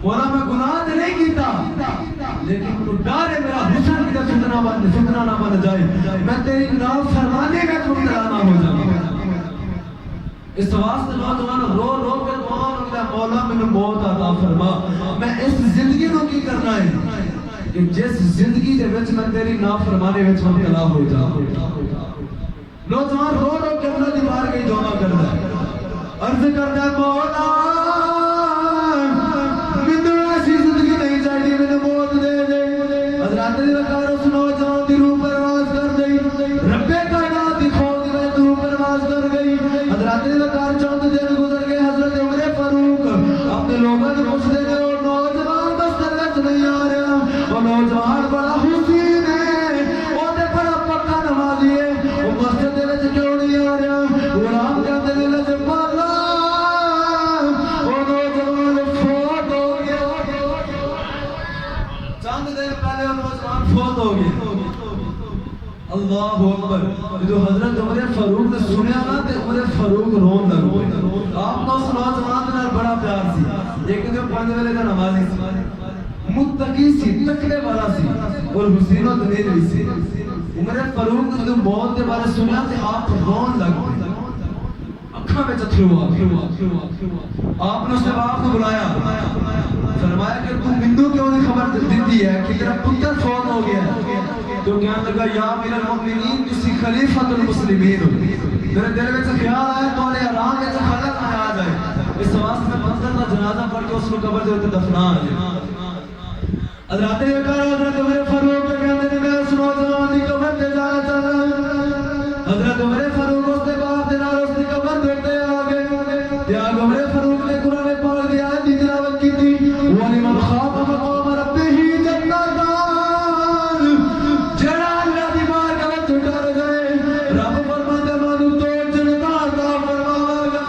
مولا میں گناہ تے نہیں کیتا لیکن تو ڈر ہے میرا حسن کتے فتنہ نہ بن جائے میں تیری نافرمانی وچ مبتلا نہ ہو جاواں اس واسطے نوجوان رو رو کے دعا کرتا ہے مولا مینوں موت عطا فرما میں اس زندگی نو کی کرنا ہے کہ جس زندگی دے وچ میں تیری نافرمانی وچ مبتلا ہو جاواں نوجوان رو رو کے اللہ دی بارگاہ دعا کردا ہے عرض کردا ہے مولا مینوں ایسی زندگی نہیں چاہیے مینوں موت دے دے حضرت دی وقار اس نوجوان دی روح پرواز کر گئی رب کائنات دی خوف دی وجہ روح پرواز کر گئی حضرت دی وقار چاند اللہ اکبر. جو حضرت عمر فاروق نے سنیا نا تے عمر فاروق رون لگ پئے. آپ کو اس نوجوان نال بڑا پیار سی. ایک جو 5 ویلے دا نمازی سی, متقی سی, تقوی والا سی اور حسین و دلیر بھی سی. عمر فاروق نے جو موت کے بارے سنیا تے آپ رون لگ پئے. اکھاں وچ اتھرو آپ نے اس باپ کو بلایا, فرمایا کہ تو مینوں کیوں نہیں خبر دیتی ہے کہ تیرا پتر فوت ہو گیا ہے؟ تو کہنے لگا یا امیر المؤمنین تسی خلیفۃ المسلمین ہو. میرے دل وچ خیال آیا تو نے آرام وچ خلق نہ آ جائے, اس واسطے میں منظر دا جنازہ پڑھ کے اس کو قبر دے اوپر دفنا دیا. حضرت حضرت عمر فاروق کہندے نے میں اس نوجوان دی قبر تے جانا چاہنا. حضرت عمر فاروق اس دے باپ دے نال اس دی قبر دے تے آ گئے. تے عمر فاروق نے قرآن پاک دی آیت دی تلاوت کیتی, وَلِمَنْ خَافَ مَقَامَ رَبِّهِ جَنَّتَانِ. جڑا اللہ دی بارگاہ وچ ڈر گئے, رب فرماندا مانوں تو جنتاں عطا فرماواں گا.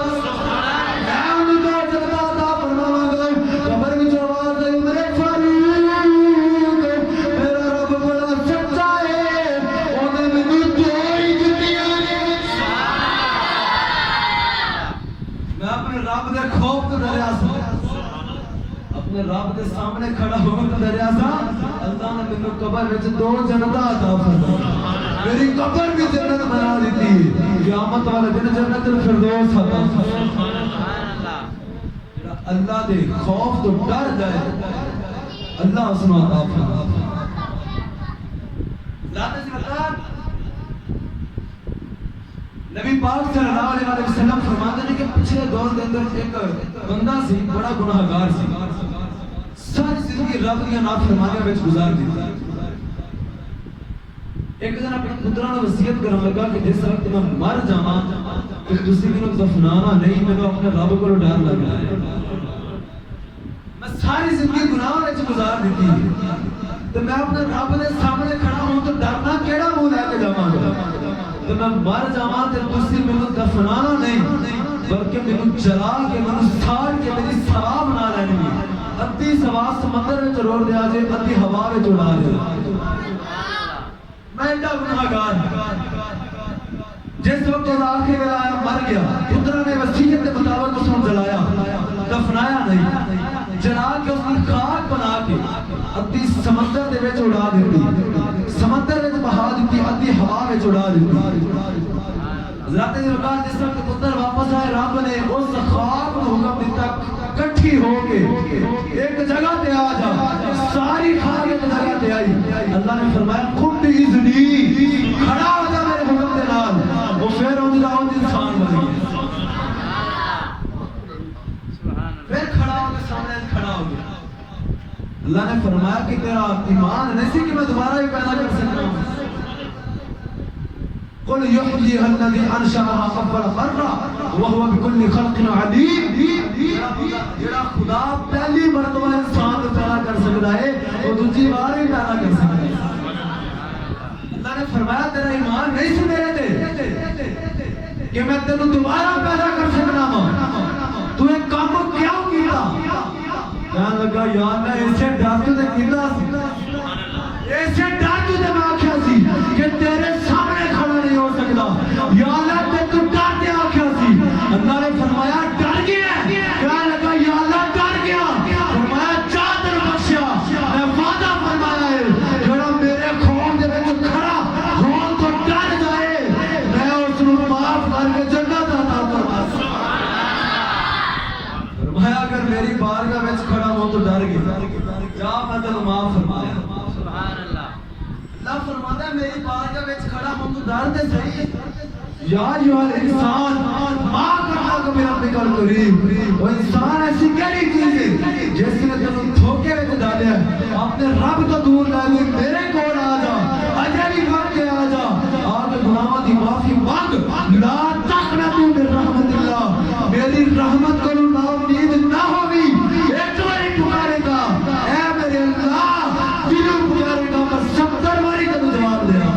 میں انہاں کو جنتاں عطا فرماواں گا. قبر وچ آواز آئی, عمر فاروق میرا رب بڑا سچا ہے, اونے مینوں دو ہی دتیاں نے. میں اپنے رب دے خوف تو ڈریا سا, اپنے رب دے سامنے کھڑا ہو کے ڈریا سا. اللہ نے مینوں قبر وچ 2 جنتاں عطا فرمائی, میری قبر بھی جنت بنا دیتی. قیامت والے دن جنت الفردوس عطا فرمائی. سبحان اللہ. جڑا اللہ دے خوف تو ڈر جائے اللہ اس نوں عطا فرمائے. ذات سی بتا نبی پاک صلی اللہ علیہ وسلم فرماتے ہیں کہ پچھلے دور کے اندر ایک بندہ سی, بڑا گناہگار سی, ساری زندگی رب دی نافرمانیاں وچ گزار دیتی. ایک دن اپنے پتراں نوں وصیت کرن لگا کہ جس وقت میں مر جاواں کہ تسی مینوں دفنانا نہیں, مینوں اپنے رب کولوں ڈر لگدا ہے. میں ساری زندگی گناہ وچ گزار دیتی تے میں اپنے رب دے سامنے کھڑا ہوں تو ڈرنا کیڑا منہ لے کے جاواں گا. تو میں مر جاواں تے تسی مینوں دفنانا نہیں بلکہ مینوں جلا کے مینوں ساڑ کے میری سوا بنا لینی ہے. ادھی سوا سمندر وچ روڑ دیا جے, ادھی ہوا وچ اڑا دے. میں ایڈا گناہگار جس وقت وہ آخر ویلا آیا مر گیا, پترا نے وصیت کے مطابق اس کو جلایا, دفنایا نہیں, جلا کے اس کی خاک بنا کے ادھی سمندر دے وچ اڑا دیتی, سمندر وچ بہا دیتی, ادھی ہوا وچ اڑا دیتی. حضرت ذوالفقار جس وقت پتر واپس آئے, رب نے اس خاک کو حکم دیتا کٹھی ہو کے ایک جگہ تے آ جا. ساری خاک ایک جگہ تے آئی. اللہ نے فرمایا قم بإذنی, کھڑا ہو جا میرے حکم دے نال. وہ پھر انسان بن گیا, پھر کھڑا ہو کے سامنے کھڑا ہو گیا. اللہ نے فرمایا کہ تیرا ایمان نہیں سی کہ میں دوبارہ ہی پیدا کر سکتا ہوں. قل يحييها الذي انشأها اول مرة وهو بكل خلق عليم. جڑا خدا پہلی مرتبہ انسان کو پیدا کر سکتا ہے وہ دوسری بار ہی پیدا کر سکتا ہے. اللہ نے فرمایا تیرا ایمان نہیں سی میرے تے کہ میں تینوں دوبارہ پیدا کر سکتا ہوں, تو ایک کام کیوں کیتا؟ کہنے لگا یار میں ایسے ڈر تو کیتا سی, ایسے ڈر تو میں آکھیا سی کہ تیرے سامنے کھڑا نہیں ہو سکتا. یا اللہ تے تو ڈر تے آکھیا سی. اللہ نے فرمایا ڈر گیا, کہنے لگا یا اللہ ڈر گیا. فرمایا چادر بخشیا, میں وعدہ فرمایا ہے جڑا میرے خوف دے وچ کھڑا ہون تو ڈر جائے میں اس نوں معاف کر کے جنت عطا فرماواں. فرمایا اگر میری بارگاہ وچ کھڑا ہوں تو ڈر گیا, جا میں تینوں معاف فرمایا. سبحان اللہ. اللہ فرماتا ہے میری بارگاہ وچ کھڑا ہوں تو ڈر تے صحیح. یا ایھا الانسان ما غرک بربک الکریم. وہ انسان ایسی کیڑی چیز ہے جس نے تینوں دھوکے وچ ڈالیا ہے. اپنے رب تو دور لے لے, میرے کول آ جا, اجے بھی بن کے آ جا, آ کے گناہاں دی معافی مانگ. لا تقنطوا من رحمت اللہ, میری رحمت کو نا امید نہ ہوگی. ایک بار پکارے گا اے میرے اللہ, دل پکارے گا میں 70 باری تینوں جواب دے گا.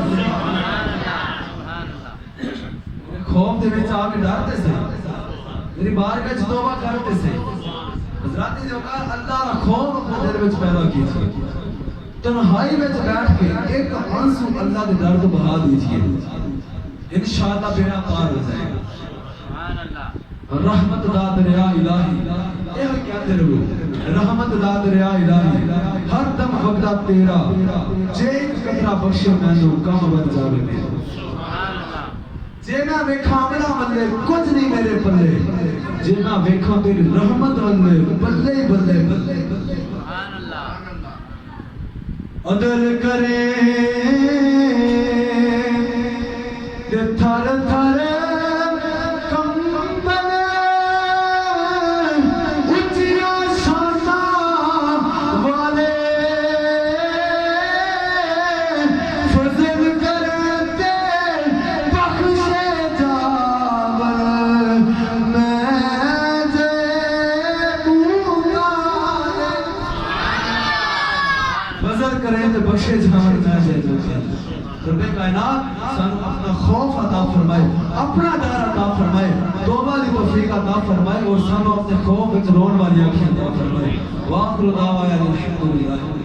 خوف دے وچ آ کے ڈرتے سے, میری بارگاہ وچ توبہ کرتے سے. حضرت ذوالفقار اللہ دا خوف اپنے دل وچ پیدا کیتا. تنہائی میں بیٹھ کے ایک آنسو اللہ کے در تو بہا دیجئے، انشاءاللہ بیڑا پار ہو جائے گا۔ سبحان اللہ۔ رحمت دا دریا الہی، یہ کہتے رہو، رحمت دا دریا الہی، ہر دم وقتہ تیرا، جے ایک قطرہ بخشے مینوں کام بن جاوے میرے۔ سبحان اللہ۔ جے میں ویکھاں ملا ملے کچھ نہیں میرے پلے، جے میں ویکھاں تیری رحمت ملے بلے بلے بلے۔ سبحان اللہ۔ عدل کرے تے تھر تھر کمبل اچھیاں شاناں والے، فضل کرے تے بخشے جاور، میں جے گناہگار، فضل کرے تے بخشے جاور، میں جے گناہگار۔ رب کائنات سانو اپنا خوف عطا فرمائے، اپنا ڈر عطا فرمائے، توبہ دی توفیق عطا فرمائے، اور سانو اپنے خوف وچ رون والی آنکھیں عطا فرمائے۔ وآخر دعوانا الحمدللہ۔